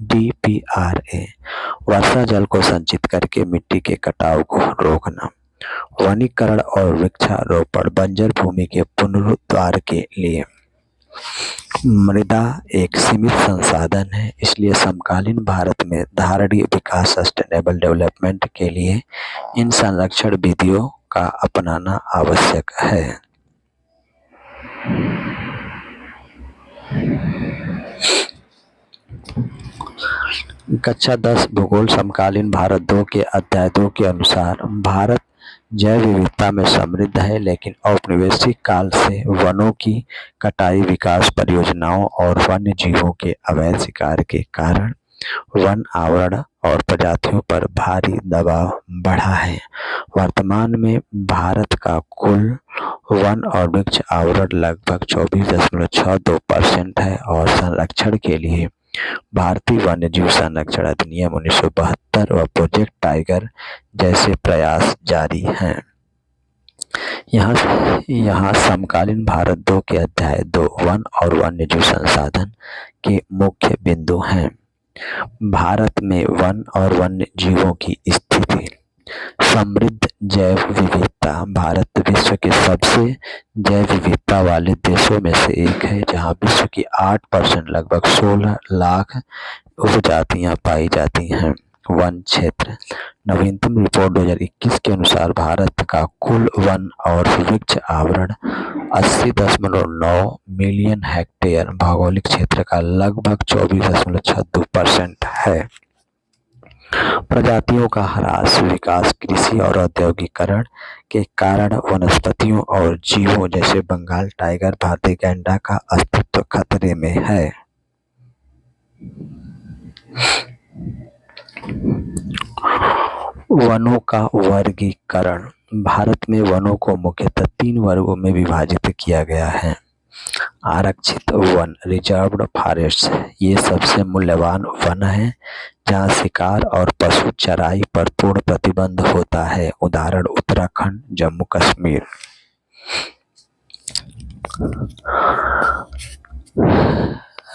वर्षा जल को संचित करके मिट्टी के कटाव को रोकना। वनीकरण और वृक्षारोपण बंजर भूमि के पुनरुद्धार के लिए। मृदा एक सीमित संसाधन है, इसलिए समकालीन भारत में धारणीय विकास सस्टेनेबल डेवलपमेंट के लिए इन संरक्षण विधियों का अपनाना आवश्यक है। कक्षा 10 भूगोल समकालीन भारत 2 के अध्याय 2 के अनुसार भारत जैव विविधता में समृद्ध है, लेकिन औपनिवेशिक काल से वनों की कटाई, विकास परियोजनाओं और वन्य जीवों के अवैध शिकार के कारण वन आवरण और प्रजातियों पर भारी दबाव बढ़ा है। वर्तमान में भारत का कुल वन और वृक्ष आवरण लगभग 24.62% है और संरक्षण के लिए भारतीय वन्यजीव संरक्षण अधिनियम 1972 व प्रोजेक्ट टाइगर जैसे प्रयास जारी हैं। यहाँ समकालीन भारत 2 के अध्याय 2 वन और वन्यजीव संसाधन के मुख्य बिंदु हैं। भारत में वन और वन्य जीवों की स्थिति। समृद्ध जैव विविधता। भारत विश्व के सबसे जैव विविधता वाले देशों में से एक है, जहां विश्व की 8% लगभग 16 लाख उपजातियां पाई जाती हैं। वन क्षेत्र। नवीनतम रिपोर्ट 2021 के अनुसार भारत का कुल वन और वृक्ष आवरण 80.9 मिलियन हेक्टेयर भौगोलिक क्षेत्र का लगभग 24.62% है। प्रजातियों का ह्रास, विकास, कृषि और औद्योगिकरण के कारण वनस्पतियों और जीवों जैसे बंगाल टाइगर, भारतीय गैंडा का अस्तित्व खतरे में है। वनों का वर्गीकरण। भारत में वनों को मुख्यतः 3 वर्गों में विभाजित किया गया है। आरक्षित वन, रिजर्व्ड फॉरेस्ट, ये सबसे मूल्यवान वन हैं जहां शिकार और पशु चराई पर पूर्ण प्रतिबंध होता है। उदाहरण उत्तराखंड, जम्मू कश्मीर।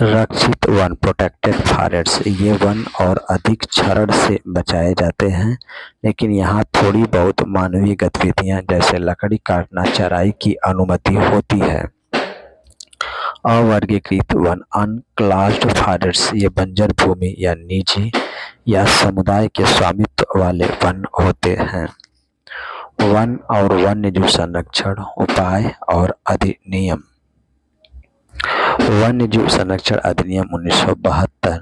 रक्षित वन, प्रोटेक्टेड फॉरेस्ट, ये वन और अधिक क्षरण से बचाए जाते हैं, लेकिन यहाँ थोड़ी बहुत मानवीय गतिविधियां जैसे लकड़ी काटना, चराई की अनुमति होती है। अवर्गीकृत वन, अनक्लास्ड फॉरेस्ट, ये बंजर भूमि या निजी या समुदाय के स्वामित्व वाले वन होते हैं। वन और वन्यजीव संरक्षण उपाय और अधिनियम। वन्यजीव संरक्षण अधिनियम 1972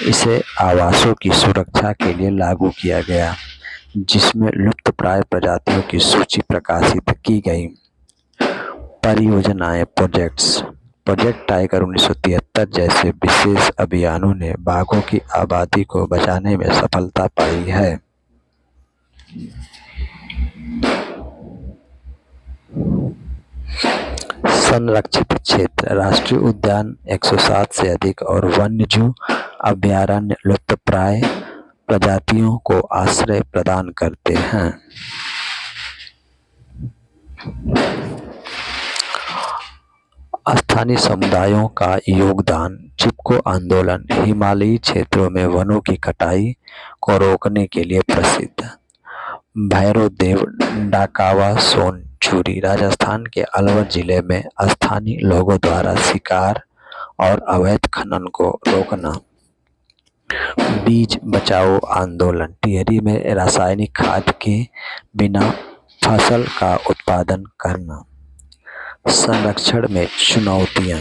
इसे आवासों की सुरक्षा के लिए लागू किया गया, जिसमें लुप्तप्राय प्रजातियों की सूची प्रकाशित की गई। परियोजनाएं, प्रोजेक्ट्स। प्रोजेक्ट टाइगर 1973 जैसे विशेष अभियानों ने बाघों की आबादी को बचाने में सफलता पाई है। संरक्षित क्षेत्र, राष्ट्रीय उद्यान 107 से अधिक और वन्यजीव अभयारण्य लुप्तप्राय प्रजातियों को आश्रय प्रदान करते हैं। स्थानीय समुदायों का योगदान। चिपको आंदोलन हिमालयी क्षेत्रों में वनों की कटाई को रोकने के लिए प्रसिद्ध। भैरव देव डाकावा सोनचूरी, राजस्थान के अलवर जिले में स्थानीय लोगों द्वारा शिकार और अवैध खनन को रोकना। बीज बचाओ आंदोलन, टिहरी में रासायनिक खाद के बिना फसल का उत्पादन करना। संरक्षण में चुनौतियां।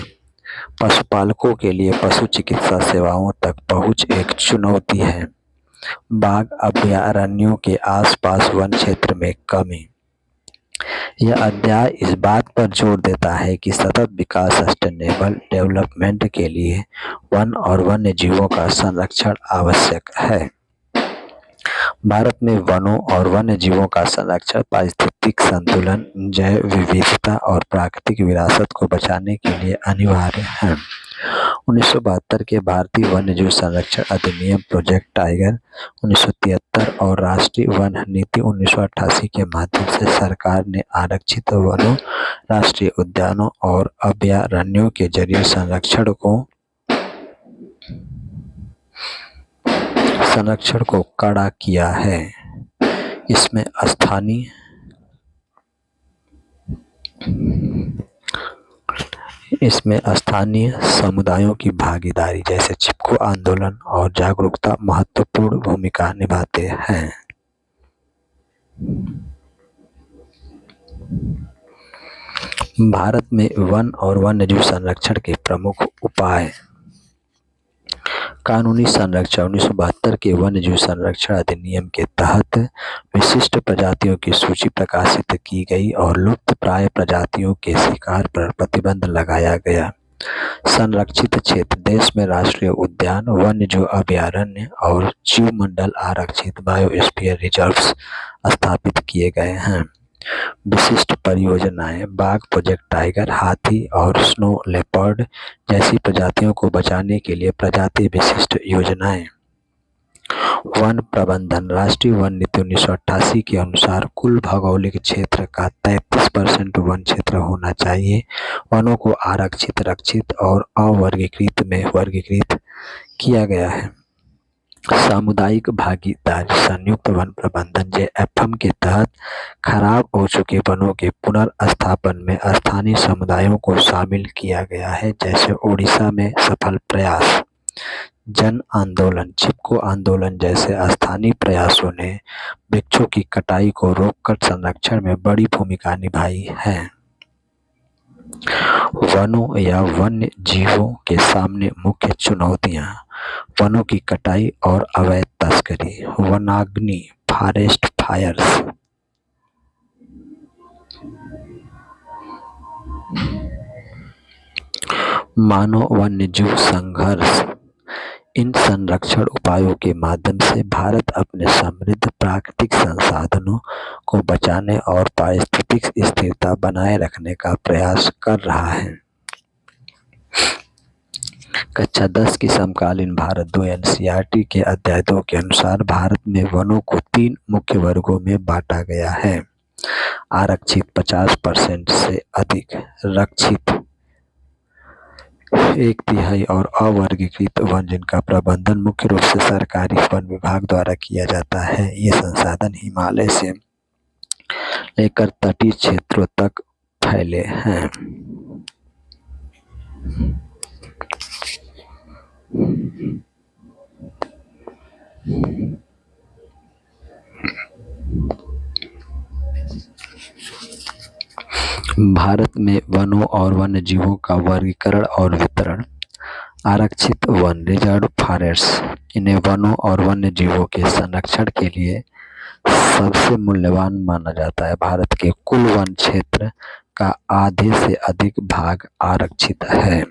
पशुपालकों के लिए पशु चिकित्सा सेवाओं तक पहुंच एक चुनौती है। बाघ अभयारण्यों के आसपास वन क्षेत्र में कमी। यह अध्याय इस बात पर जोर देता है कि सतत विकास, सस्टेनेबल डेवलपमेंट के लिए वन और वन्य जीवों का संरक्षण आवश्यक है। भारत में वनों और वन्य जीवों का संरक्षण पारिस्थितिक संतुलन, जैव विविधता और प्राकृतिक विरासत को बचाने के लिए अनिवार्य है। 1972 के भारतीय वन्यजीव संरक्षण अधिनियम, प्रोजेक्ट टाइगर 1973 और राष्ट्रीय वन नीति 1988 के माध्यम से सरकार ने आरक्षित वनों, राष्ट्रीय उद्यानों और अभयारण्यों के जरिए संरक्षण को कड़ा किया है। इसमें स्थानीय समुदायों की भागीदारी जैसे चिपको आंदोलन और जागरूकता महत्वपूर्ण भूमिका निभाते हैं। भारत में वन और वन्यजीव संरक्षण के प्रमुख उपाय। कानूनी संरक्षण 1972 के वन्य जीव संरक्षण अधिनियम के तहत विशिष्ट प्रजातियों की सूची प्रकाशित की गई और लुप्त प्राय प्रजातियों के शिकार पर प्रतिबंध लगाया गया। संरक्षित क्षेत्र देश में राष्ट्रीय उद्यान, वन्य जीव अभयारण्य और जीव मंडल आरक्षित बायोस्फीयर रिजर्व्स स्थापित किए गए हैं। विशिष्ट परियोजनाएं बाघ प्रोजेक्ट, टाइगर, हाथी और स्नो लेपर्ड जैसी प्रजातियों को बचाने के लिए प्रजाति विशिष्ट योजनाएं। वन प्रबंधन राष्ट्रीय वन नीति 1988 के अनुसार कुल भौगोलिक क्षेत्र का 33% वन क्षेत्र होना चाहिए। वनों को आरक्षित, रक्षित और अवर्गीकृत में वर्गीकृत किया गया है। सामुदायिक भागीदारी संयुक्त वन प्रबंधन JFM के तहत खराब हो चुके वनों के पुनर्स्थापन में स्थानीय समुदायों को शामिल किया गया है, जैसे ओडिशा में सफल प्रयास। जन आंदोलन चिपको आंदोलन जैसे स्थानीय प्रयासों ने वृक्षों की कटाई को रोककर संरक्षण में बड़ी भूमिका निभाई है। वनों या वन्य जीवों के सामने मुख्य चुनौतियां: वनों की कटाई और अवैध तस्करी, वनाग्नि, फॉरेस्ट फायर्स, मानव वन्य जीव संघर्ष। इन संरक्षण उपायों के माध्यम से भारत अपने समृद्ध प्राकृतिक संसाधनों को बचाने और पारिस्थितिक स्थिरता बनाए रखने का प्रयास कर रहा है। कक्षा 10 की समकालीन भारत 2 NCERT के अध्याय 2 के अनुसार भारत में वनों को 3 मुख्य वर्गों में बांटा गया है: आरक्षित 50% से अधिक, रक्षित 1/3 और अवर्गीकृत वन जिनका प्रबंधन मुख्य रूप से सरकारी वन विभाग द्वारा किया जाता है। ये संसाधन हिमालय से लेकर तटीय क्षेत्रों तक फैले हैं। भारत में वनों और वन्य जीवों का वर्गीकरण और वितरण। आरक्षित वन रिजर्व फॉरेस्ट इन्हें वनों और वन्य जीवों के संरक्षण के लिए सबसे मूल्यवान माना जाता है। भारत के कुल वन क्षेत्र का आधे से अधिक भाग आरक्षित है।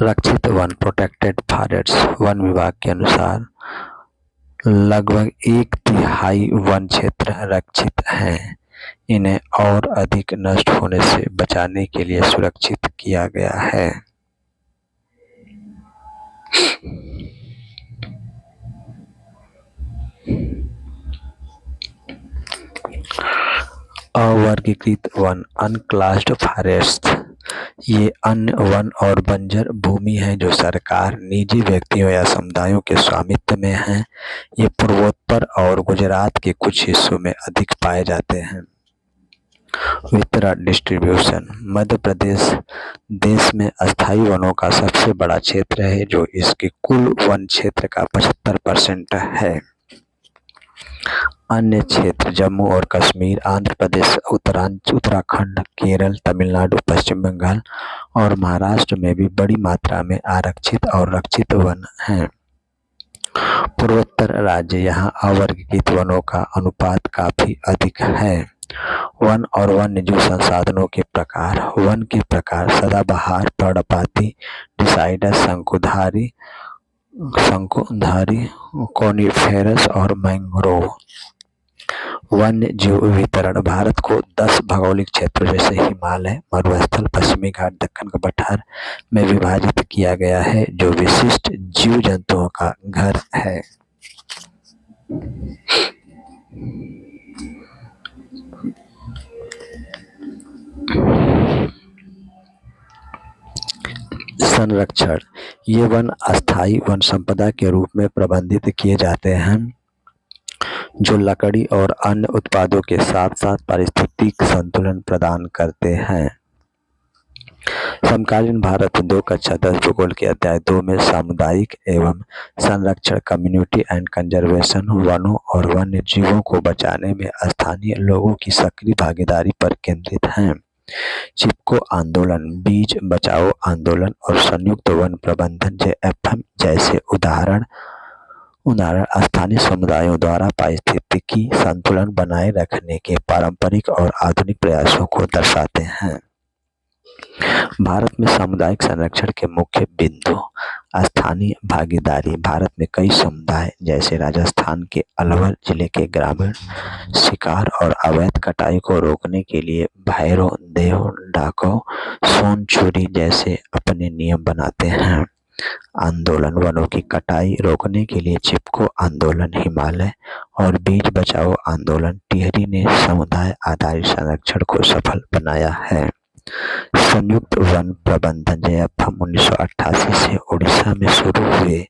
रक्षित वन प्रोटेक्टेड फॉरेस्ट वन विभाग के अनुसार लगभग 1/3 वन क्षेत्र रक्षित हैं। इन्हें और अधिक नष्ट होने से बचाने के लिए सुरक्षित किया गया है। अवर्गीकृत वन अनक्लास्ड फॉरेस्ट ये अन्य वन और बंजर भूमि है जो सरकार, निजी व्यक्तियों या समुदायों के स्वामित्व में है। ये पूर्वोत्तर और गुजरात के कुछ हिस्सों में अधिक पाए जाते हैं। वितरण डिस्ट्रीब्यूशन मध्य प्रदेश देश में अस्थायी वनों का सबसे बड़ा क्षेत्र है जो इसके कुल वन क्षेत्र का 75% है। अन्य क्षेत्र जम्मू और कश्मीर, आंध्र प्रदेश, उत्तराखंड, केरल, तमिलनाडु, पश्चिम बंगाल और महाराष्ट्र में भी बड़ी मात्रा में आरक्षित और रक्षित वन हैं। पूर्वोत्तर राज्य यहाँ अवर्गीकृत वनों का अनुपात काफी अधिक है। वन और वन्य जीव संसाधनों के प्रकार। वन के प्रकार सदाबहार, पर्णपाती, डिसाइडस, शंकुधारी, कोनिफेरस और मैंग्रोव। वन्य जीव वितरण भारत को 10 भौगोलिक क्षेत्रों जैसे हिमालय, मरुस्थल, पश्चिमी घाट, दक्कन का पठार में विभाजित किया गया है जो विशिष्ट जीव जंतुओं का घर है। संरक्षण ये वन अस्थायी वन संपदा के रूप में प्रबंधित किए जाते हैं जो लकड़ी और अन्य उत्पादों के साथ साथ पारिस्थितिक संतुलन प्रदान करते हैं। समकालीन भारत 2 कक्षा 10 भूगोल के अध्याय 2 में सामुदायिक एवं संरक्षण कम्युनिटी एंड कंजर्वेशन वनों और वन्य जीवों को बचाने में स्थानीय लोगों की सक्रिय भागीदारी पर केंद्रित है। चिपको आंदोलन, बीज बचाओ आंदोलन और संयुक्त वन प्रबंधन जैसे उदाहरण स्थानीय समुदायों द्वारा पारिस्थितिकी संतुलन बनाए रखने के पारंपरिक और आधुनिक प्रयासों को दर्शाते हैं। भारत में सामुदायिक संरक्षण के मुख्य बिंदु। स्थानीय भागीदारी। भारत में कई समुदाय जैसे राजस्थान के अलवर जिले के ग्रामीण शिकार और अवैध कटाई को रोकने के लिए भैरो, देव, डाको, सोनचूरी जैसे अपने नियम बनाते हैं। आंदोलन। वनों की कटाई रोकने के लिए चिपको आंदोलन, हिमालय और बीज बचाओ आंदोलन टिहरी ने समुदाय आधारित संरक्षण को सफल बनाया है। संयुक्त वन प्रबंधन JFM 1988 से उड़ीसा में शुरू हुए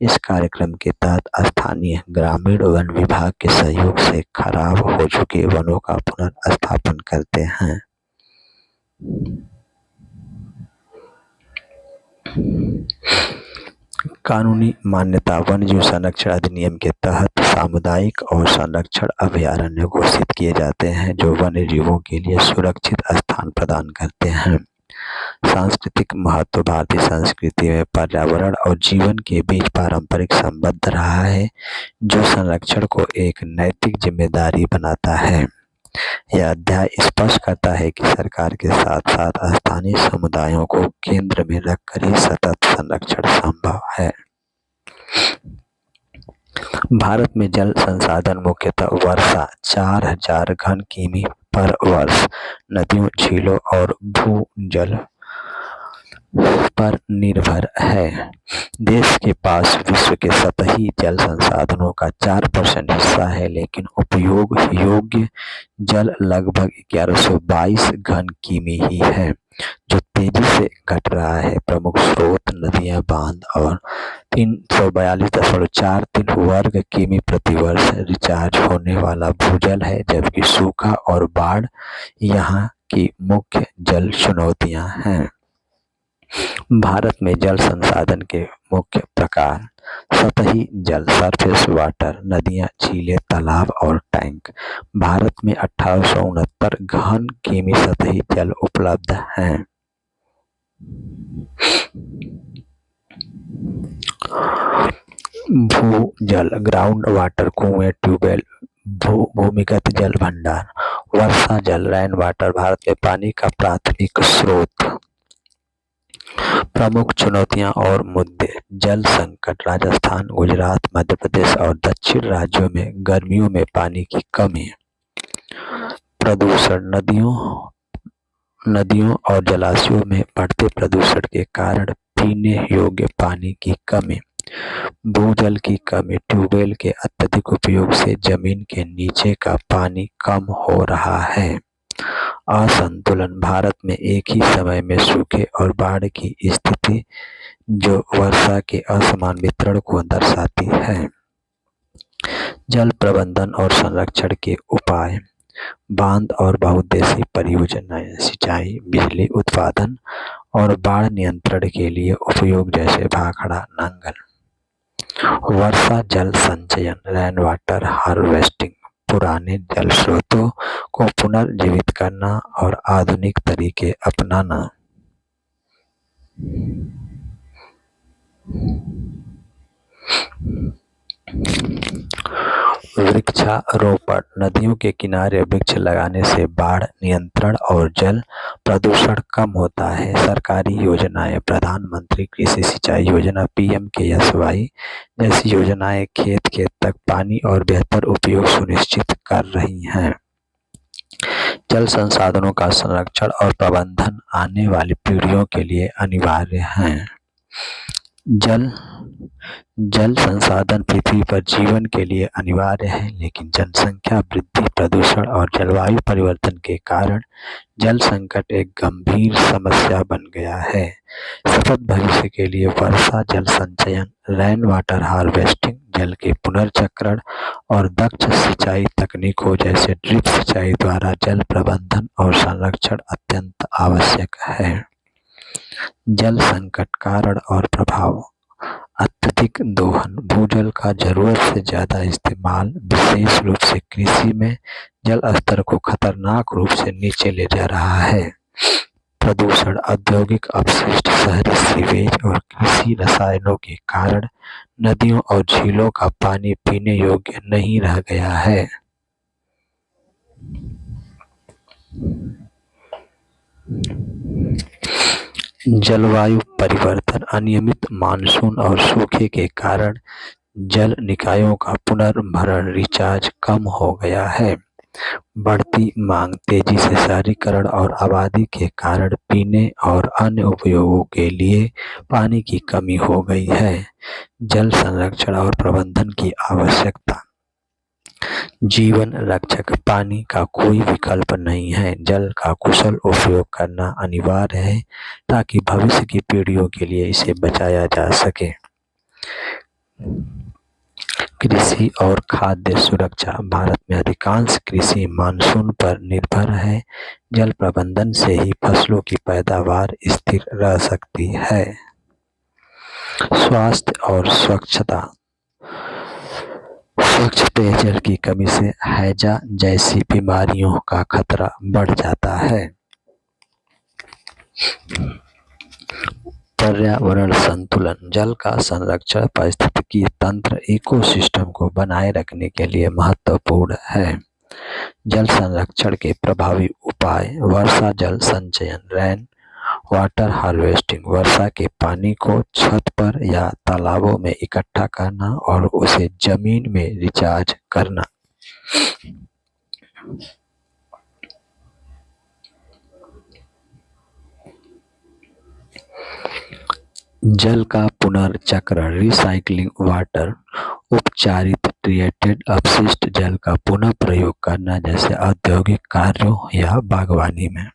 इस कार्यक्रम के तहत स्थानीय ग्रामीण वन विभाग के सहयोग से खराब हो चुके वनों का पुनर्स्थापन करते हैं। कानूनी मान्यता। वन्यजीव संरक्षण अधिनियम के तहत सामुदायिक और संरक्षण अभयारण्य घोषित किए जाते हैं जो वन्य जीवों के लिए सुरक्षित स्थान प्रदान करते हैं। सांस्कृतिक महत्व। भारतीय संस्कृति में पर्यावरण और जीवन के बीच पारंपरिक संबंध रहा है जो संरक्षण को एक नैतिक जिम्मेदारी बनाता है। यह अध्याय स्पष्ट करता है कि सरकार के साथ साथ स्थानीय समुदायों को केंद्र में रखकर ही सतत संरक्षण संभव है। भारत में जल संसाधन मुख्यतः वर्षा 4000 घन किमी पर वर्ष नदियों, झीलों और भूजल पर निर्भर है। देश के पास विश्व के सतही जल संसाधनों का 4% हिस्सा है, लेकिन उपयोग योग्य जल लगभग 1122 घन किमी ही है, जो तेजी से घट रहा है। प्रमुख स्रोत नदियां, बांध और 342.43 वर्ग किमी प्रतिवर्ष रिचार्ज होने वाला भूजल है, जबकि सूखा और बाढ़ यहाँ की मुख्य जल चुनौतियां हैं। भारत में जल संसाधन के मुख्य प्रकार। सतही जल, सरफेस वाटर, नदियां, झीलें, तालाब और टैंक। भारत में 1869 घन किमी सतही जल उपलब्ध हैं। भूजल, ग्राउंड वाटर, कुएं, ट्यूबवेल, भूमिगत जल भंडार। वर्षा जल, रेन वाटर, भारत में पानी का प्राथमिक स्रोत। प्रमुख चुनौतियां और मुद्दे। जल संकट। राजस्थान, गुजरात, मध्य प्रदेश और दक्षिण राज्यों में गर्मियों में पानी की कमी। प्रदूषण। नदियों और जलाशयों में बढ़ते प्रदूषण के कारण पीने योग्य पानी की कमी। भूजल की कमी। ट्यूबवेल के अत्यधिक उपयोग से जमीन के नीचे का पानी कम हो रहा है। असंतुलन। भारत में एक ही समय में सूखे और बाढ़ की स्थिति जो वर्षा के असमान वितरण को दर्शाती है। जल प्रबंधन और संरक्षण के उपाय। बांध और बहुउद्देशीय परियोजनाएं सिंचाई, बिजली उत्पादन और बाढ़ नियंत्रण के लिए उपयोग जैसे भाखड़ा, नांगल। वर्षा जल संचयन, रेन वाटर हार्वेस्टिंग, पुराने जल स्रोतों को पुनर्जीवित करना और आधुनिक तरीके अपनाना। वृक्षारोपण। नदियों के किनारे वृक्ष लगाने से बाढ़ नियंत्रण और जल प्रदूषण कम होता है। सरकारी योजनाएं। प्रधानमंत्री कृषि सिंचाई योजना PMKSY जैसी योजनाएं खेत खेत तक पानी और बेहतर उपयोग सुनिश्चित कर रही हैं। जल संसाधनों का संरक्षण और प्रबंधन आने वाली पीढ़ियों के लिए अनिवार्य है। जल संसाधन पृथ्वी पर जीवन के लिए अनिवार्य है, लेकिन जनसंख्या वृद्धि, प्रदूषण और जलवायु परिवर्तन के कारण जल संकट एक गंभीर समस्या बन गया है। सतत भविष्य के लिए वर्षा जल संचयन, रेन वाटर हार्वेस्टिंग, जल के पुनर्चक्रण और दक्ष सिंचाई तकनीकों जैसे ड्रिप सिंचाई द्वारा जल प्रबंधन और संरक्षण अत्यंत आवश्यक है। जल संकट कारण और प्रभाव। अत्यधिक दोहन, भूजल का जरूरत से ज्यादा इस्तेमाल, विशेष रूप से कृषि में जल स्तर को खतरनाक रूप से नीचे ले जा रहा है। प्रदूषण, औद्योगिक अपशिष्ट, शहरी सीवेज और कृषि रसायनों के कारण नदियों और झीलों का पानी पीने योग्य नहीं रह गया है। जलवायु परिवर्तन, अनियमित मानसून और सूखे के कारण जल निकायों का पुनर्भरण रिचार्ज कम हो गया है। बढ़ती मांग, तेजी से शहरीकरण और आबादी के कारण पीने और अन्य उपयोगों के लिए पानी की कमी हो गई है। जल संरक्षण और प्रबंधन की आवश्यकता। जीवन रक्षक, पानी का कोई विकल्प नहीं है। जल का कुशल उपयोग करना अनिवार्य है ताकि भविष्य की पीढ़ियों के लिए इसे बचाया जा सके। कृषि और खाद्य सुरक्षा, भारत में अधिकांश कृषि मानसून पर निर्भर है। जल प्रबंधन से ही फसलों की पैदावार स्थिर रह सकती है। स्वास्थ्य और स्वच्छता, स्वच्छ पेयजल की कमी से हैजा जैसी बीमारियों का खतरा बढ़ जाता है। पर्यावरण संतुलन, जल का संरक्षण पारिस्थितिकी तंत्र इकोसिस्टम को बनाए रखने के लिए महत्वपूर्ण है। जल संरक्षण के प्रभावी उपाय, वर्षा जल संचयन, रेन वाटर हार्वेस्टिंग, वर्षा के पानी को छत पर या तालाबों में इकट्ठा करना और उसे जमीन में रिचार्ज करना। जल का पुनर्चक्रण, रिसाइक्लिंग वाटर, उपचारित ट्रीटेड अपशिष्ट जल का पुनः प्रयोग करना, जैसे औद्योगिक कार्यों या बागवानी में।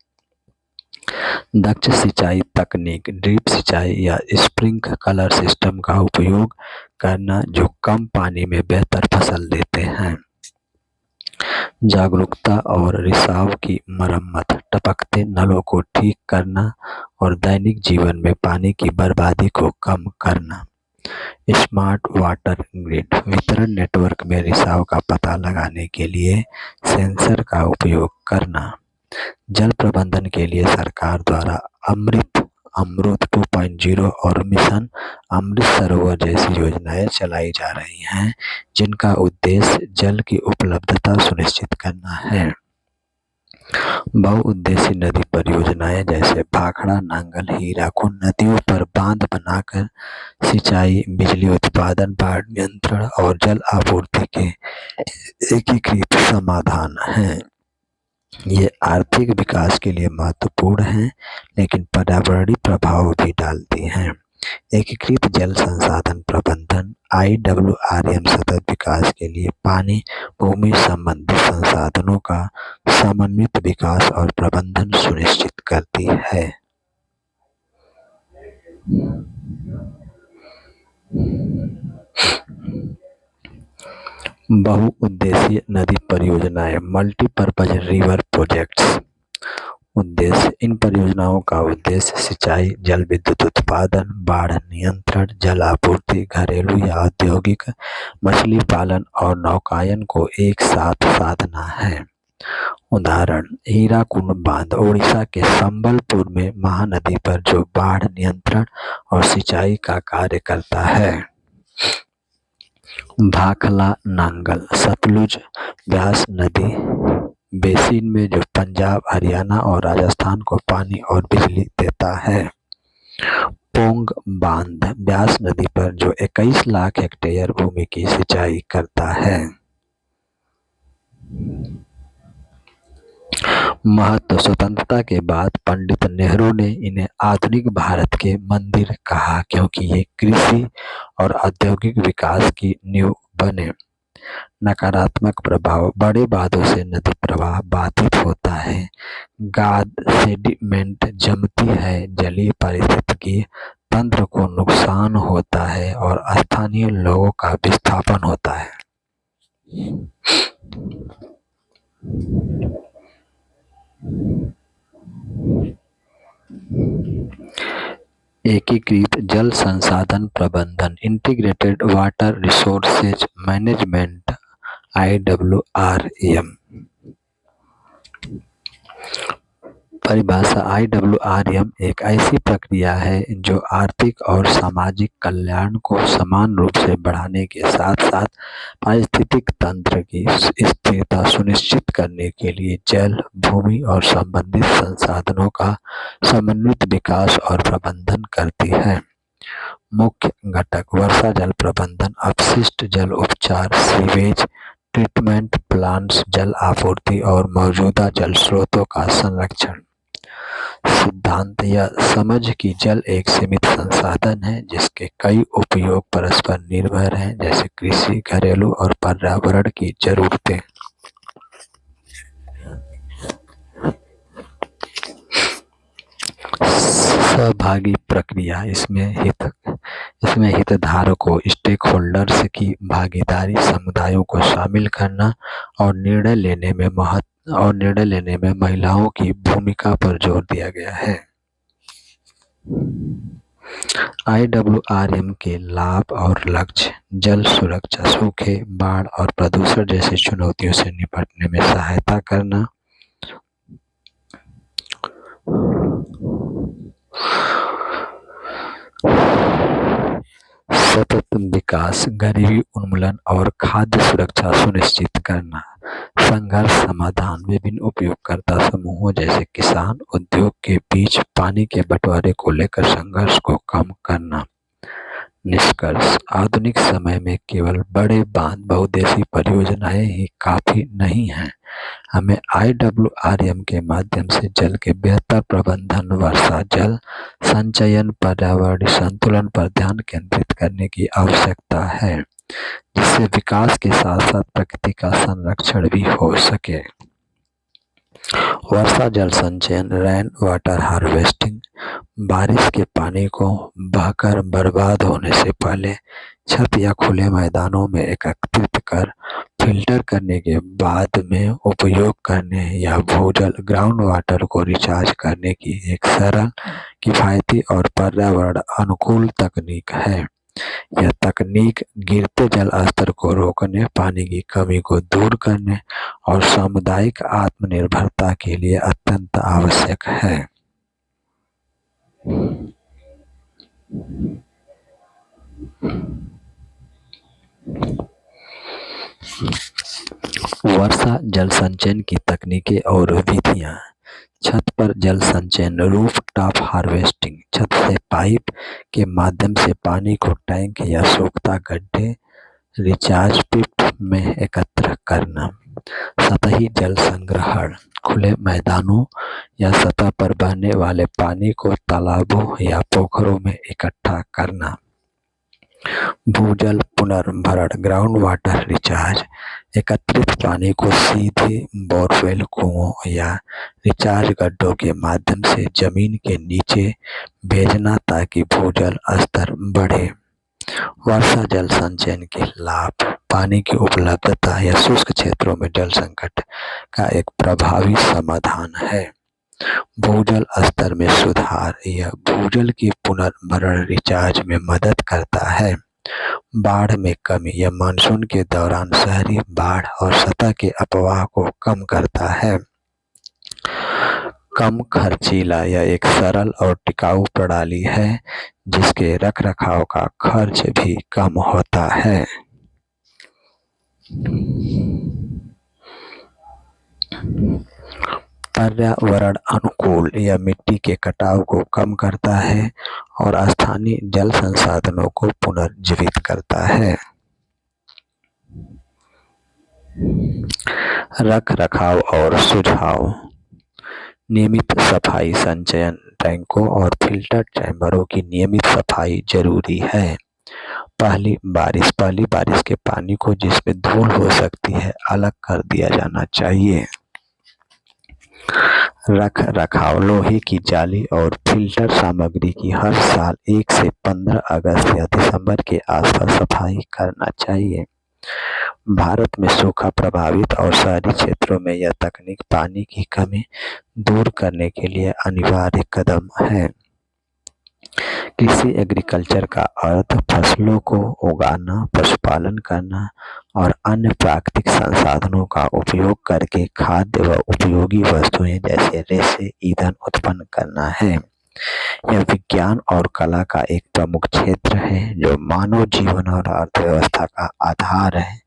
दक्ष सिंचाई तकनीक, ड्रिप सिंचाई या स्प्रिंकलर सिस्टम का उपयोग करना जो कम पानी में बेहतर फसल देते हैं। जागरूकता और रिसाव की मरम्मत, टपकते नलों को ठीक करना और दैनिक जीवन में पानी की बर्बादी को कम करना। स्मार्ट वाटर ग्रिड, वितरण नेटवर्क में रिसाव का पता लगाने के लिए सेंसर का उपयोग करना। जल प्रबंधन के लिए सरकार द्वारा अमृत 2.0 और मिशन अमृत सरोवर जैसी योजनाएं चलाई जा रही हैं, जिनका उद्देश्य जल की उपलब्धता सुनिश्चित करना है। बहुउद्देशीय नदी परियोजनाएं जैसे भाखड़ा, नांगल, हीराकुंड नदियों पर बांध बनाकर सिंचाई, बिजली उत्पादन, बाढ़ नियंत्रण और जल आपूर्ति के एकीकृत समाधान हैं। ये आर्थिक विकास के लिए महत्वपूर्ण हैं, लेकिन पर्यावरणीय प्रभाव भी डालती हैं। एकीकृत जल संसाधन प्रबंधन IWRM सतत विकास के लिए पानी, भूमि संबंधी संसाधनों का समन्वित विकास और प्रबंधन सुनिश्चित करती है। बहुउद्देशीय नदी परियोजनाएं, मल्टीपर्पज रिवर प्रोजेक्ट्स। उद्देश्य, इन परियोजनाओं का उद्देश्य सिंचाई, जल विद्युत उत्पादन, बाढ़ नियंत्रण, जल आपूर्ति, घरेलू या औद्योगिक, मछली पालन और नौकायन को एक साथ साधना है। उदाहरण, हीराकुंड बांध उड़ीसा के संबलपुर में महानदी पर जो बाढ़ नियंत्रण और सिंचाई का कार्य करता है। भाखला नांगल, सतलुज ब्यास नदी बेसिन में जो पंजाब, हरियाणा और राजस्थान को पानी और बिजली देता है। पोंग बांध, ब्यास नदी पर जो 21 लाख हेक्टेयर भूमि की सिंचाई करता है। महत्व, स्वतंत्रता के बाद पंडित नेहरू ने इन्हें आधुनिक भारत के मंदिर कहा, क्योंकि ये कृषि और औद्योगिक विकास की नींव बने। नकारात्मक प्रभाव, बड़े बांधों से नदी प्रवाह बाधित होता है, गाद सेडिमेंट जमती है, जलीय पारिस्थितिकी तंत्र को नुकसान होता है और स्थानीय लोगों का विस्थापन होता है। एकीकृत जल संसाधन प्रबंधन, integrated water resources management, IWRM। परिभाषा: IWRM एक ऐसी प्रक्रिया है जो आर्थिक और सामाजिक कल्याण को समान रूप से बढ़ाने के साथ साथ पारिस्थितिक तंत्र की स्थिरता सुनिश्चित करने के लिए जल, भूमि और संबंधित संसाधनों का समन्वित विकास और प्रबंधन करती है। मुख्य घटक: वर्षा जल प्रबंधन, अपशिष्ट जल उपचार, सीवेज ट्रीटमेंट प्लांट्स, जल आपूर्ति और मौजूदा जल स्रोतों का संरक्षण। सिद्धांत: यह समझ कि जल एक सीमित संसाधन है जिसके कई उपयोग परस्पर निर्भर हैं, जैसे कृषि, घरेलू और पर्यावरण की जरूरतें। सहभागी प्रक्रिया: इसमें हितधारकों स्टेक होल्डर्स की भागीदारी, समुदायों को शामिल करना और निर्णय लेने में महिलाओं की भूमिका पर जोर दिया गया है। IWRM के लाभ और लक्ष्य: जल सुरक्षा, सूखे, बाढ़ और प्रदूषण जैसी चुनौतियों से निपटने में सहायता करना, सतत विकास, गरीबी उन्मूलन और खाद्य सुरक्षा सुनिश्चित करना, संघर्ष समाधान, विभिन्न उपयोगकर्ता समूहों जैसे किसान, उद्योग के बीच पानी के बंटवारे को लेकर संघर्ष को कम करना। निष्कर्ष: आधुनिक समय में केवल बड़े बांध, बहुउद्देशीय परियोजनाएं ही काफी नहीं हैं। हमें IWRM के माध्यम से जल के बेहतर प्रबंधन, वर्षा जल संचयन, पर्यावरणीय संतुलन पर ध्यान केंद्रित करने की आवश्यकता है, जिससे विकास के साथ साथ प्रकृति का संरक्षण भी हो सके। वर्षा जल संचयन, रेन वाटर हार्वेस्टिंग, बारिश के पानी को बहकर बर्बाद होने से पहले छत या खुले मैदानों में एकत्रित कर फिल्टर करने के बाद में उपयोग करने या भूजल ग्राउंड वाटर को रिचार्ज करने की एक सरल, किफायती और पर्यावरण अनुकूल तकनीक है। यह तकनीक गिरते जल स्तर को रोकने, पानी की कमी को दूर करने और सामुदायिक आत्मनिर्भरता के लिए अत्यंत आवश्यक है। वर्षा जल संचयन की तकनीकें और विधियां: छत पर जल संचयन, रूफटॉप हार्वेस्टिंग, छत से पाइप के माध्यम से पानी को टैंक या सोखता गड्ढे रिचार्ज पिट में एकत्र करना। सतही जल संग्रहण, खुले मैदानों या सतह पर बहने वाले पानी को तालाबों या पोखरों में इकट्ठा करना। भूजल पुनर्भरण, ग्राउंड वाटर रिचार्ज, एकत्रित पानी को सीधे बोरवेल, कुओं या रिचार्ज गड्ढों के माध्यम से जमीन के नीचे भेजना ताकि भूजल स्तर बढ़े। वर्षा जल संचयन के लाभ: पानी की उपलब्धता या शुष्क क्षेत्रों में जल संकट का एक प्रभावी समाधान है। भूजल स्तर में सुधार, यह भूजल की पुनर्भरण रिचार्ज में मदद करता है। बाढ़ में कमी, यह मानसून के दौरान शहरी बाढ़ और सतह के अफवाह को कम करता है। कम खर्चीला, यह एक सरल और टिकाऊ प्रणाली है जिसके रखरखाव का खर्च भी कम होता है। पर्यावरण अनुकूल, यह मिट्टी के कटाव को कम करता है और स्थानीय जल संसाधनों को पुनर्जीवित करता है। रखरखाव और सुझाव: नियमित सफाई, संचयन टैंकों और फिल्टर चैम्बरों की नियमित सफाई जरूरी है। पहली बारिश के पानी को जिसमें धूल हो सकती है अलग कर दिया जाना चाहिए। रखरखाव, लोहे की जाली और फिल्टर सामग्री की हर साल 1 से 15 अगस्त या दिसंबर के आसपास सफाई करना चाहिए। भारत में सूखा प्रभावित और शहरी क्षेत्रों में यह तकनीक पानी की कमी दूर करने के लिए अनिवार्य कदम है। कृषि एग्रीकल्चर का अर्थ फसलों को उगाना, पशुपालन करना और अन्य प्राकृतिक संसाधनों का उपयोग करके खाद्य व उपयोगी वस्तुएं जैसे रेशे, ईंधन उत्पन्न करना है। यह विज्ञान और कला का एक प्रमुख क्षेत्र है जो मानव जीवन और अर्थव्यवस्था का आधार है।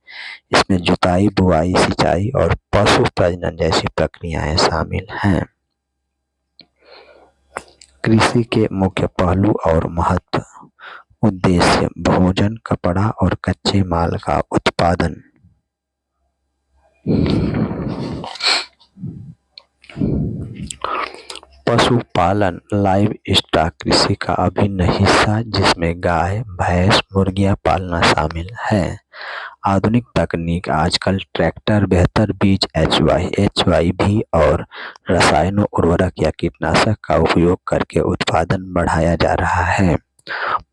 इसमें जुताई, बुआई, सिंचाई और पशु प्रजनन जैसी प्रक्रियाएं शामिल हैं। कृषि के मुख्य पहलू और महत्व। उद्देश्य भोजन, कपड़ा और कच्चे माल का उत्पादन। पशुपालन लाइव स्टॉक कृषि का अभिन्न हिस्सा जिसमें गाय, भैंस, मुर्गियां पालना शामिल है। आधुनिक तकनीक आजकल ट्रैक्टर, बेहतर बीज, HYV और रसायनों, उर्वरक या कीटनाशक का उपयोग करके उत्पादन बढ़ाया जा रहा है।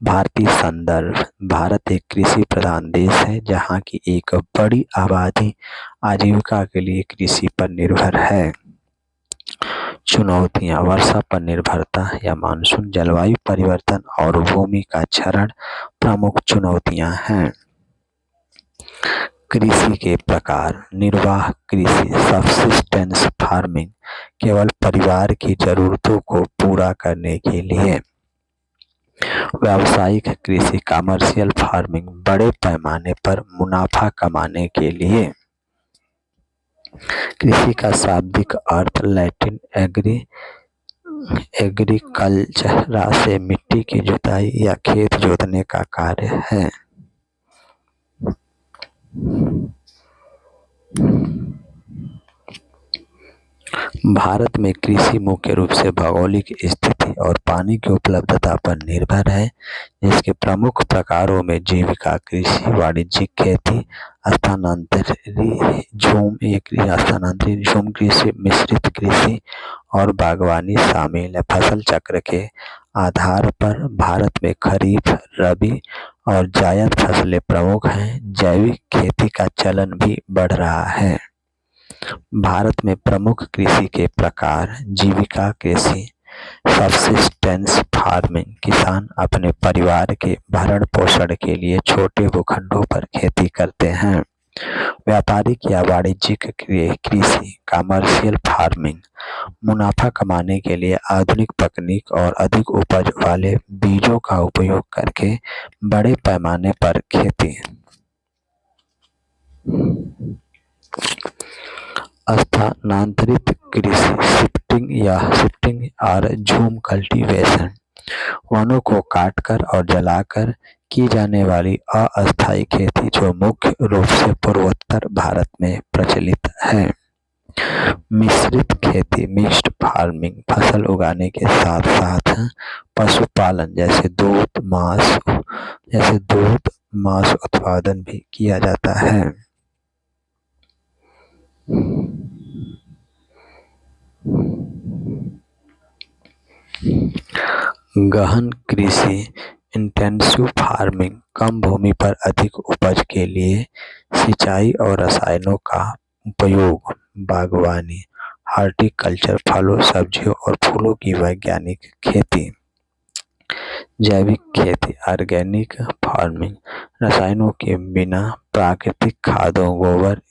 भारतीय संदर्भ। भारत एक कृषि प्रधान देश है जहाँ की एक बड़ी आबादी आजीविका के लिए कृषि पर निर्भर है। चुनौतियां वर्षा पर निर्भरता या मानसून, जलवायु परिवर्तन और भूमि का क्षरण प्रमुख चुनौतियां हैं। कृषि के प्रकार। निर्वाह कृषि सबसिस्टेंस फार्मिंग केवल परिवार की जरूरतों को पूरा करने के लिए। व्यावसायिक कृषि कमर्शियल फार्मिंग बड़े पैमाने पर मुनाफा कमाने के लिए। कृषि का शाब्दिक अर्थ लैटिन एग्रीकल्चरा से मिट्टी की जुताई या खेत जोतने का कार्य है। भारत में कृषि मुख्य रूप से भौगोलिक स्थिति और पानी की उपलब्धता पर निर्भर है, जिसके प्रमुख प्रकारों में जीविका कृषि, वाणिज्यिक खेती, स्थानांतरित झूम कृषि, मिश्रित कृषि और बागवानी शामिल है। फसल चक्र के आधार पर भारत में खरीफ, रबी और जायद फसलें प्रमुख हैं। जैविक खेती का चलन भी बढ़ रहा है। भारत में प्रमुख कृषि के प्रकार। जीविका कृषि सबसिस्टेंस फार्मिंग किसान अपने परिवार के भरण पोषण के लिए छोटे भूखंडों पर खेती करते हैं। व्यापारिक या वाणिज्यिक कृषि कमर्शियल फार्मिंग मुनाफा कमाने के लिए आधुनिक तकनीक और अधिक उपज वाले बीजों का उपयोग करके बड़े पैमाने पर खेती। स्थानांतरित कृषि शिफ्टिंग और झूम कल्टीवेशन वनों को काटकर और जलाकर की जाने वाली अस्थायी खेती जो मुख्य रूप से पूर्वोत्तर भारत में प्रचलित है। मिश्रित खेती मिक्स्ड फार्मिंग फसल उगाने के साथ साथ पशुपालन जैसे दूध मांस उत्पादन भी किया जाता है। गहन कृषि इंटेंसिव फार्मिंग कम भूमि पर अधिक उपज के लिए सिंचाई और रसायनों का उपयोग। बागवानी हॉर्टिकल्चर फलों, सब्जियों और फूलों की वैज्ञानिक खेती। जैविक खेती ऑर्गेनिक फार्मिंग रसायनों के बिना प्राकृतिक खादों, गोबर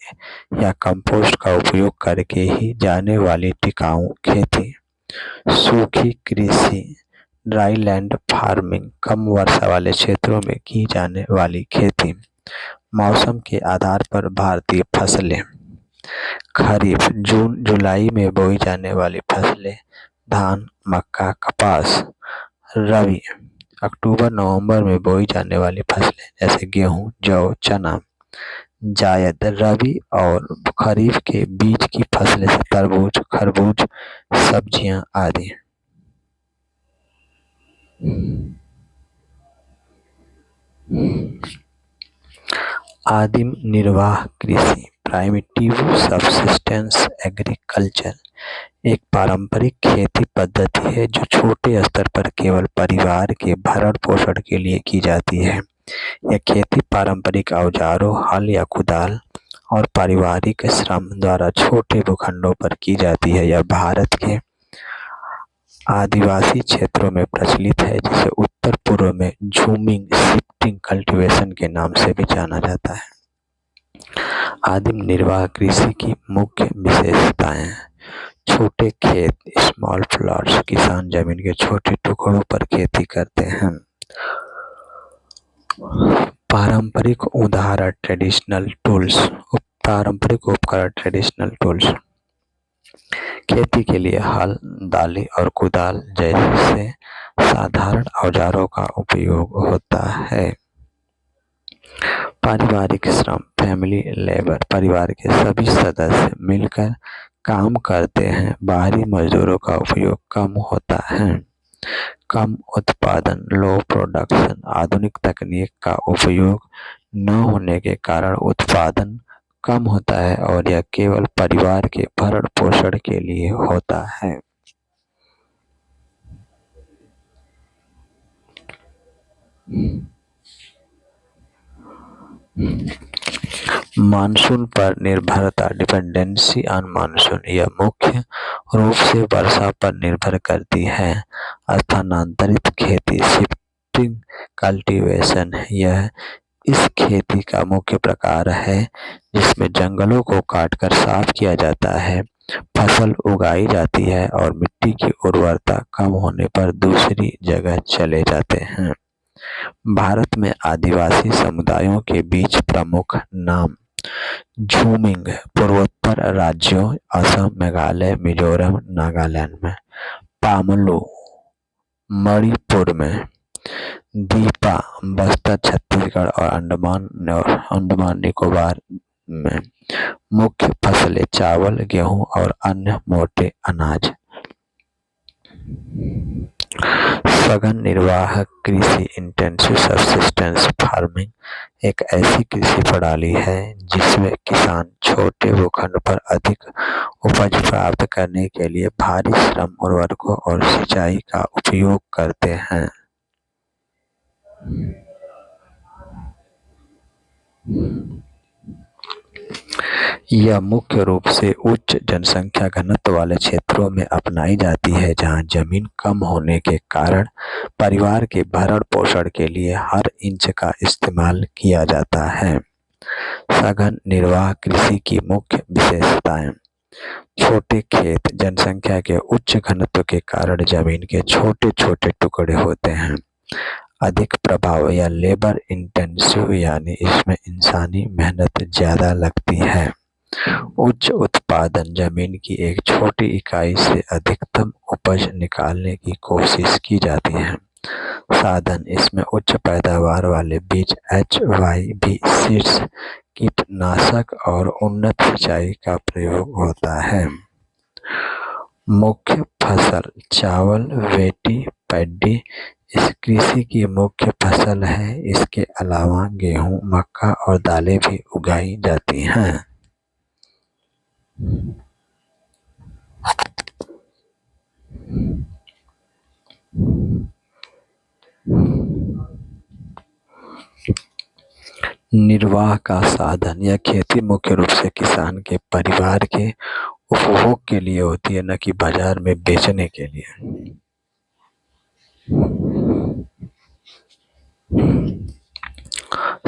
या कंपोस्ट का उपयोग करके ही जाने वाली टिकाऊ खेती। सूखी कृषि ड्राईलैंड फार्मिंग कम वर्षा वाले क्षेत्रों में की जाने वाली खेती। मौसम के आधार पर भारतीय फसलें। खरीफ जून जुलाई में बोई जाने वाली फसलें धान, मक्का, कपास। रबी अक्टूबर नवंबर में बोई जाने वाली फसलें जैसे गेहूं, जौ, चना। जायद रबी और खरीफ के बीच की फसलें तरबूज, खरबूज, सब्जियां आदि। आदिम निर्वाह कृषि प्राइमिटिव सबसिस्टेंस एग्रीकल्चर एक पारंपरिक खेती पद्धति है जो छोटे स्तर पर केवल परिवार के भरण पोषण के लिए की जाती है। यह खेती पारंपरिक औजारों, हल या कुदाल और पारिवारिक श्रम द्वारा छोटे भूखंडों पर की जाती है। यह भारत के आदिवासी क्षेत्रों में प्रचलित है, जिसे उत्तर पूर्व में झूमिंग शिफ्टिंग कल्टीवेशन के नाम से भी जाना जाता है। आदिम निर्वाह कृषि की मुख्य विशेषताएं: छोटे खेत स्मॉल प्लॉट्स, किसान जमीन के छोटे टुकड़ों पर खेती करते हैं। पारंपरिक उदाहरण ट्रेडिशनल टूल्स, पारंपरिक उपकरण ट्रेडिशनल टूल्स, खेती के लिए हल, दाली और कुदाल जैसे साधारण औजारों का उपयोग होता है। पारिवारिक श्रम फैमिली लेबर, परिवार के सभी सदस्य मिलकर काम करते हैं, बाहरी मजदूरों का उपयोग कम होता है। कम उत्पादन लो प्रोडक्शन, आधुनिक तकनीक का उपयोग न होने के कारण उत्पादन कम होता है और यह केवल परिवार के भरण पोषण के लिए होता है। मानसून पर निर्भरता डिपेंडेंसी ऑन मानसून, यह मुख्य रूप से वर्षा पर निर्भर करती है। स्थानांतरित खेती शिफ्टिंग कल्टीवेशन, यह इस खेती का मुख्य प्रकार है जिसमें जंगलों को काटकर साफ किया जाता है, फसल उगाई जाती है और मिट्टी की उर्वरता कम होने पर दूसरी जगह चले जाते हैं। भारत में आदिवासी समुदायों के बीच प्रमुख नाम: झूमिंग पूर्वोत्तर राज्यों असम, मेघालय, मिजोरम, नागालैंड में। पामलू मणिपुर में। दीपा बस्तर छत्तीसगढ़ और अंडमान निकोबार में। मुख्य फसलें चावल, गेहूं और अन्य मोटे अनाज। सघन निर्वाह कृषि इंटेंसिव सब्सिस्टेंस फार्मिंग एक ऐसी कृषि प्रणाली है जिसमें किसान छोटे भूखंड पर अधिक उपज प्राप्त करने के लिए भारी श्रम, उर्वरकों और सिंचाई का उपयोग करते हैं। यह मुख्य रूप से उच्च जनसंख्या घनत्व वाले क्षेत्रों में अपनाई जाती है, जहां जमीन कम होने के कारण परिवार के भरण पोषण के लिए हर इंच का इस्तेमाल किया जाता है। सघन निर्वाह कृषि की मुख्य विशेषताएं: छोटे खेत, जनसंख्या के उच्च घनत्व के कारण जमीन के छोटे छोटे टुकड़े होते हैं। अधिक प्रभाव या लेबर इंटेंसिव, यानी इसमें इंसानी मेहनत ज्यादा लगती है। उच्च उत्पादन, जमीन की एक छोटी इकाई से अधिकतम उपज निकालने की कोशिश की जाती है। साधन, इसमें उच्च पैदावार वाले बीज, HYV सीड्स, कीटनाशक और उन्नत सिंचाई का प्रयोग होता है। मुख्य फसल चावल, वेटी, पैडी इस कृषि की मुख्य फसल है। इसके अलावा गेहूं, मक्का और दालें भी उगाई जाती हैं। निर्वाह का साधन, यह खेती मुख्य रूप से किसान के परिवार के उपभोग के लिए होती है, न कि बाजार में बेचने के लिए।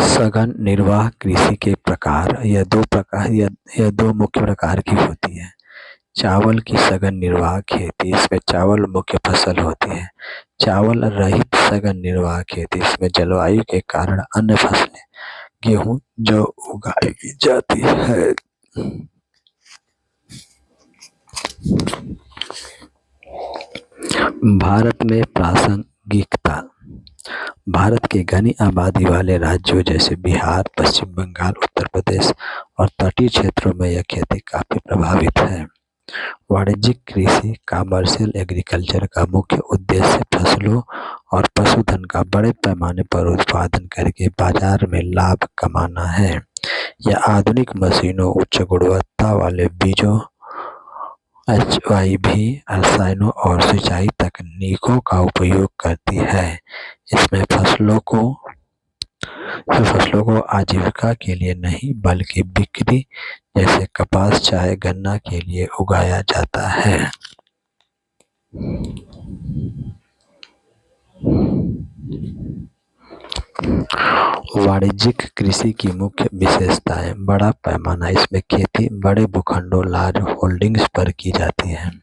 सघन निर्वाह कृषि के प्रकार, यह दो मुख्य प्रकार की होती है। चावल की सघन निर्वाह खेती, इसमें चावल मुख्य फसल होती है। चावल रहित सघन निर्वाह खेती, इसमें जलवायु के कारण अन्य फसलें, गेहूं जो उगाई जाती है। भारत में प्रासंगिकता, भारत के घनी आबादी वाले राज्यों जैसे बिहार, पश्चिम बंगाल, उत्तर प्रदेश और तटीय क्षेत्रों में यह खेती काफी प्रभावित है। वाणिज्यिक कृषि कमर्शियल एग्रीकल्चर का मुख्य उद्देश्य फसलों और पशुधन का बड़े पैमाने पर उत्पादन करके बाजार में लाभ कमाना है। यह आधुनिक मशीनों, उच्च गुणवत्ता वाले बीजों, HYV, रसायनों और सिंचाई तकनीकों का उपयोग करती है। इसमें फसलों को आजीविका के लिए नहीं बल्कि बिक्री जैसे कपास, चाय, गन्ना के लिए उगाया जाता है। वाणिज्यिक कृषि की मुख्य विशेषताएं: बड़ा पैमाना, इसमें खेती बड़े भूखंडों लार्ज होल्डिंग्स पर की जाती है।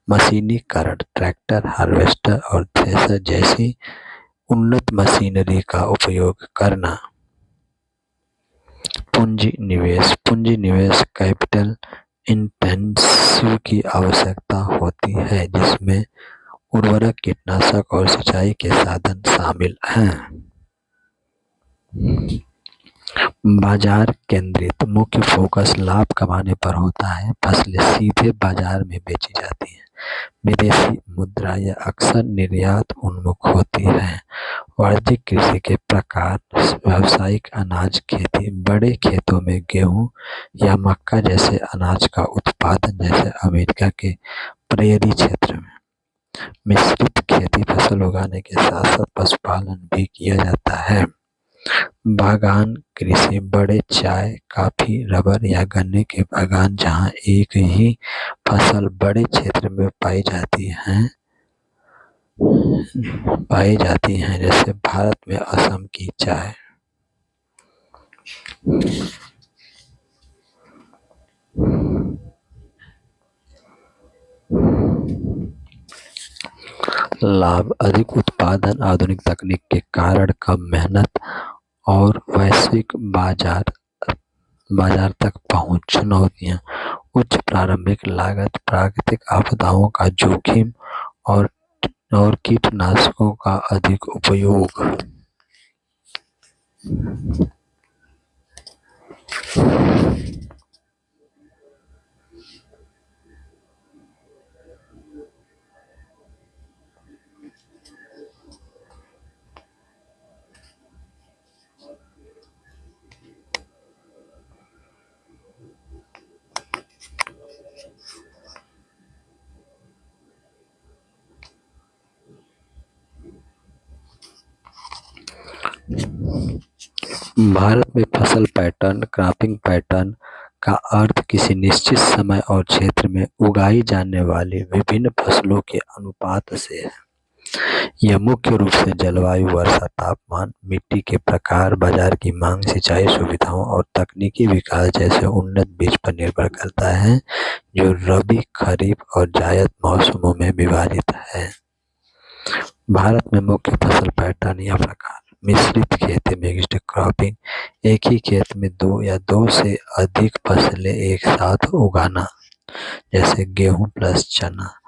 मशीनीकरण, ट्रैक्टर, हार्वेस्टर और थ्रेशर जैसी उन्नत मशीनरी का उपयोग करना। पूंजी निवेश कैपिटल इंटेंसिव की आवश्यकता होती है, जिसमें उर्वरक, कीटनाशक और सिंचाई के साधन शामिल हैं। बाजार केंद्रित, मुख्य फोकस लाभ कमाने पर होता है। फसलें सीधे बाजार में बेची जाती हैं। विदेशी मुद्रा यह अक्सर निर्यात उन्मुख होती है। वाणिज्यिक कृषि के प्रकार: व्यावसायिक अनाज खेती, बड़े खेतों में गेहूं या मक्का जैसे अनाज का उत्पादन, जैसे अमेरिका के प्रेरी क्षेत्र में। मिश्रित खेती, फसल उगाने के साथ साथ पशुपालन भी किया जाता है। बागान कृषि, बड़े चाय, कॉफी, रबर या गन्ने के बागान जहां एक ही फसल बड़े क्षेत्र में पाई जाती हैं, जैसे भारत में असम की चाय। लाभ: अधिक उत्पादन, आधुनिक तकनीक के कारण कम मेहनत और वैश्विक बाजार तक पहुंच। चुनौतियां: उच्च प्रारंभिक लागत, प्राकृतिक आपदाओं का जोखिम और कीटनाशकों का अधिक उपयोग। भारत में फसल पैटर्न, क्रॉपिंग पैटर्न का अर्थ किसी निश्चित समय और क्षेत्र में उगाई जाने वाली विभिन्न फसलों के अनुपात से है। यह मुख्य रूप से जलवायु, वर्षा, तापमान, मिट्टी के प्रकार, बाजार की मांग, सिंचाई सुविधाओं और तकनीकी विकास जैसे उन्नत बीज पर निर्भर करता है, जो रबी, खरीफ और जायद मौसमों में विभाजित है। भारत में मुख्य फसल पैटर्न या प्रकार: मिश्रित खेती, मिक्स्ड क्रॉपिंग, एक ही खेत में दो या दो से अधिक फसलें एक साथ उगाना, जैसे गेहूं प्लस चना।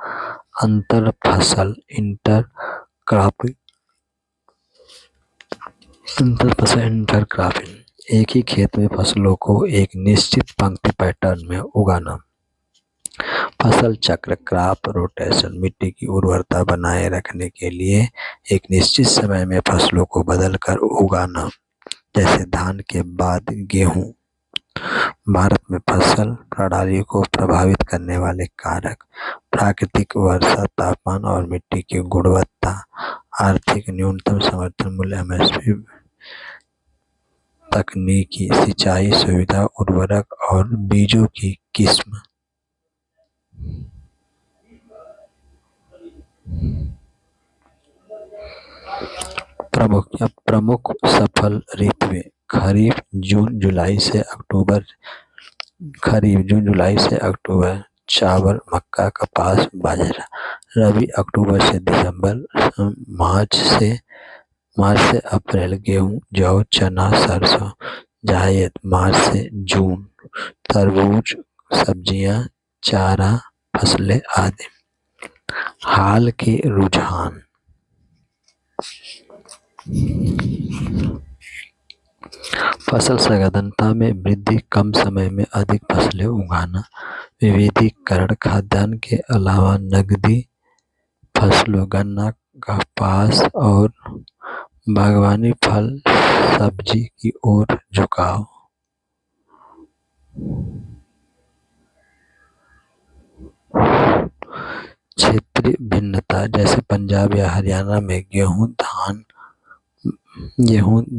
अंतर फसल, इंटर क्रॉपिंग, एक ही खेत में फसलों को एक निश्चित पंक्ति पैटर्न में उगाना। फसल चक्र, क्रॉप रोटेशन, मिट्टी की उर्वरता बनाए रखने के लिए एक निश्चित समय में फसलों को बदलकर उगाना, जैसे धान के बाद गेहूं। भारत में फसल प्रणाली को प्रभावित करने वाले कारक: प्राकृतिक वर्षा, तापमान और मिट्टी की गुणवत्ता, आर्थिक न्यूनतम समर्थन मूल्य एमएसपी, तकनीकी, सिंचाई सुविधा, उर्वरक और बीजों की किस्म। प्रमुख सफल ऋतुएं: खरीफ जून जुलाई से अक्टूबर, चावल, मक्का, कपास, बाजरा। रबी अक्टूबर से दिसंबर, मार्च से अप्रैल, गेहूं, जौ, चना, सरसों। जायद मार्च से जून, तरबूज, सब्जियां, चारा फसलें आदि। हाल के रुझान: फसल संसाधनता में वृद्धि, कम समय में अधिक फसलें उगाना, विविधीकरण, खाद्यान्न के अलावा नकदी फसलों, गन्ना, कपास और बागवानी, फल सब्जी की ओर झुकाव। क्षेत्रीय भिन्नता, जैसे पंजाब या हरियाणा में गेहूं,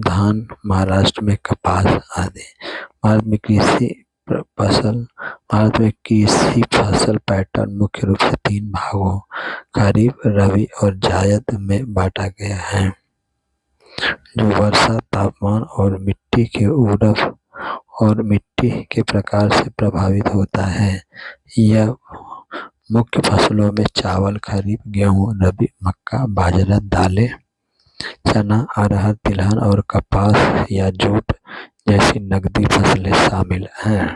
धान, महाराष्ट्र में कपास आदि। भारत में कृषि फसल भारत में कृषि फसल पैटर्न मुख्य रूप से 3 भागों खरीफ, रबी और जायद में बांटा गया है, जो वर्षा, तापमान और मिट्टी के उर्वरक और मिट्टी के प्रकार से प्रभावित होता है। यह मुख्य फसलों में चावल खरीफ, गेहूँ रबी, मक्का, बाजरा, दालें, चना, अरहर, तिलहन और कपास या जूट जैसी नकदी फसलें शामिल हैं।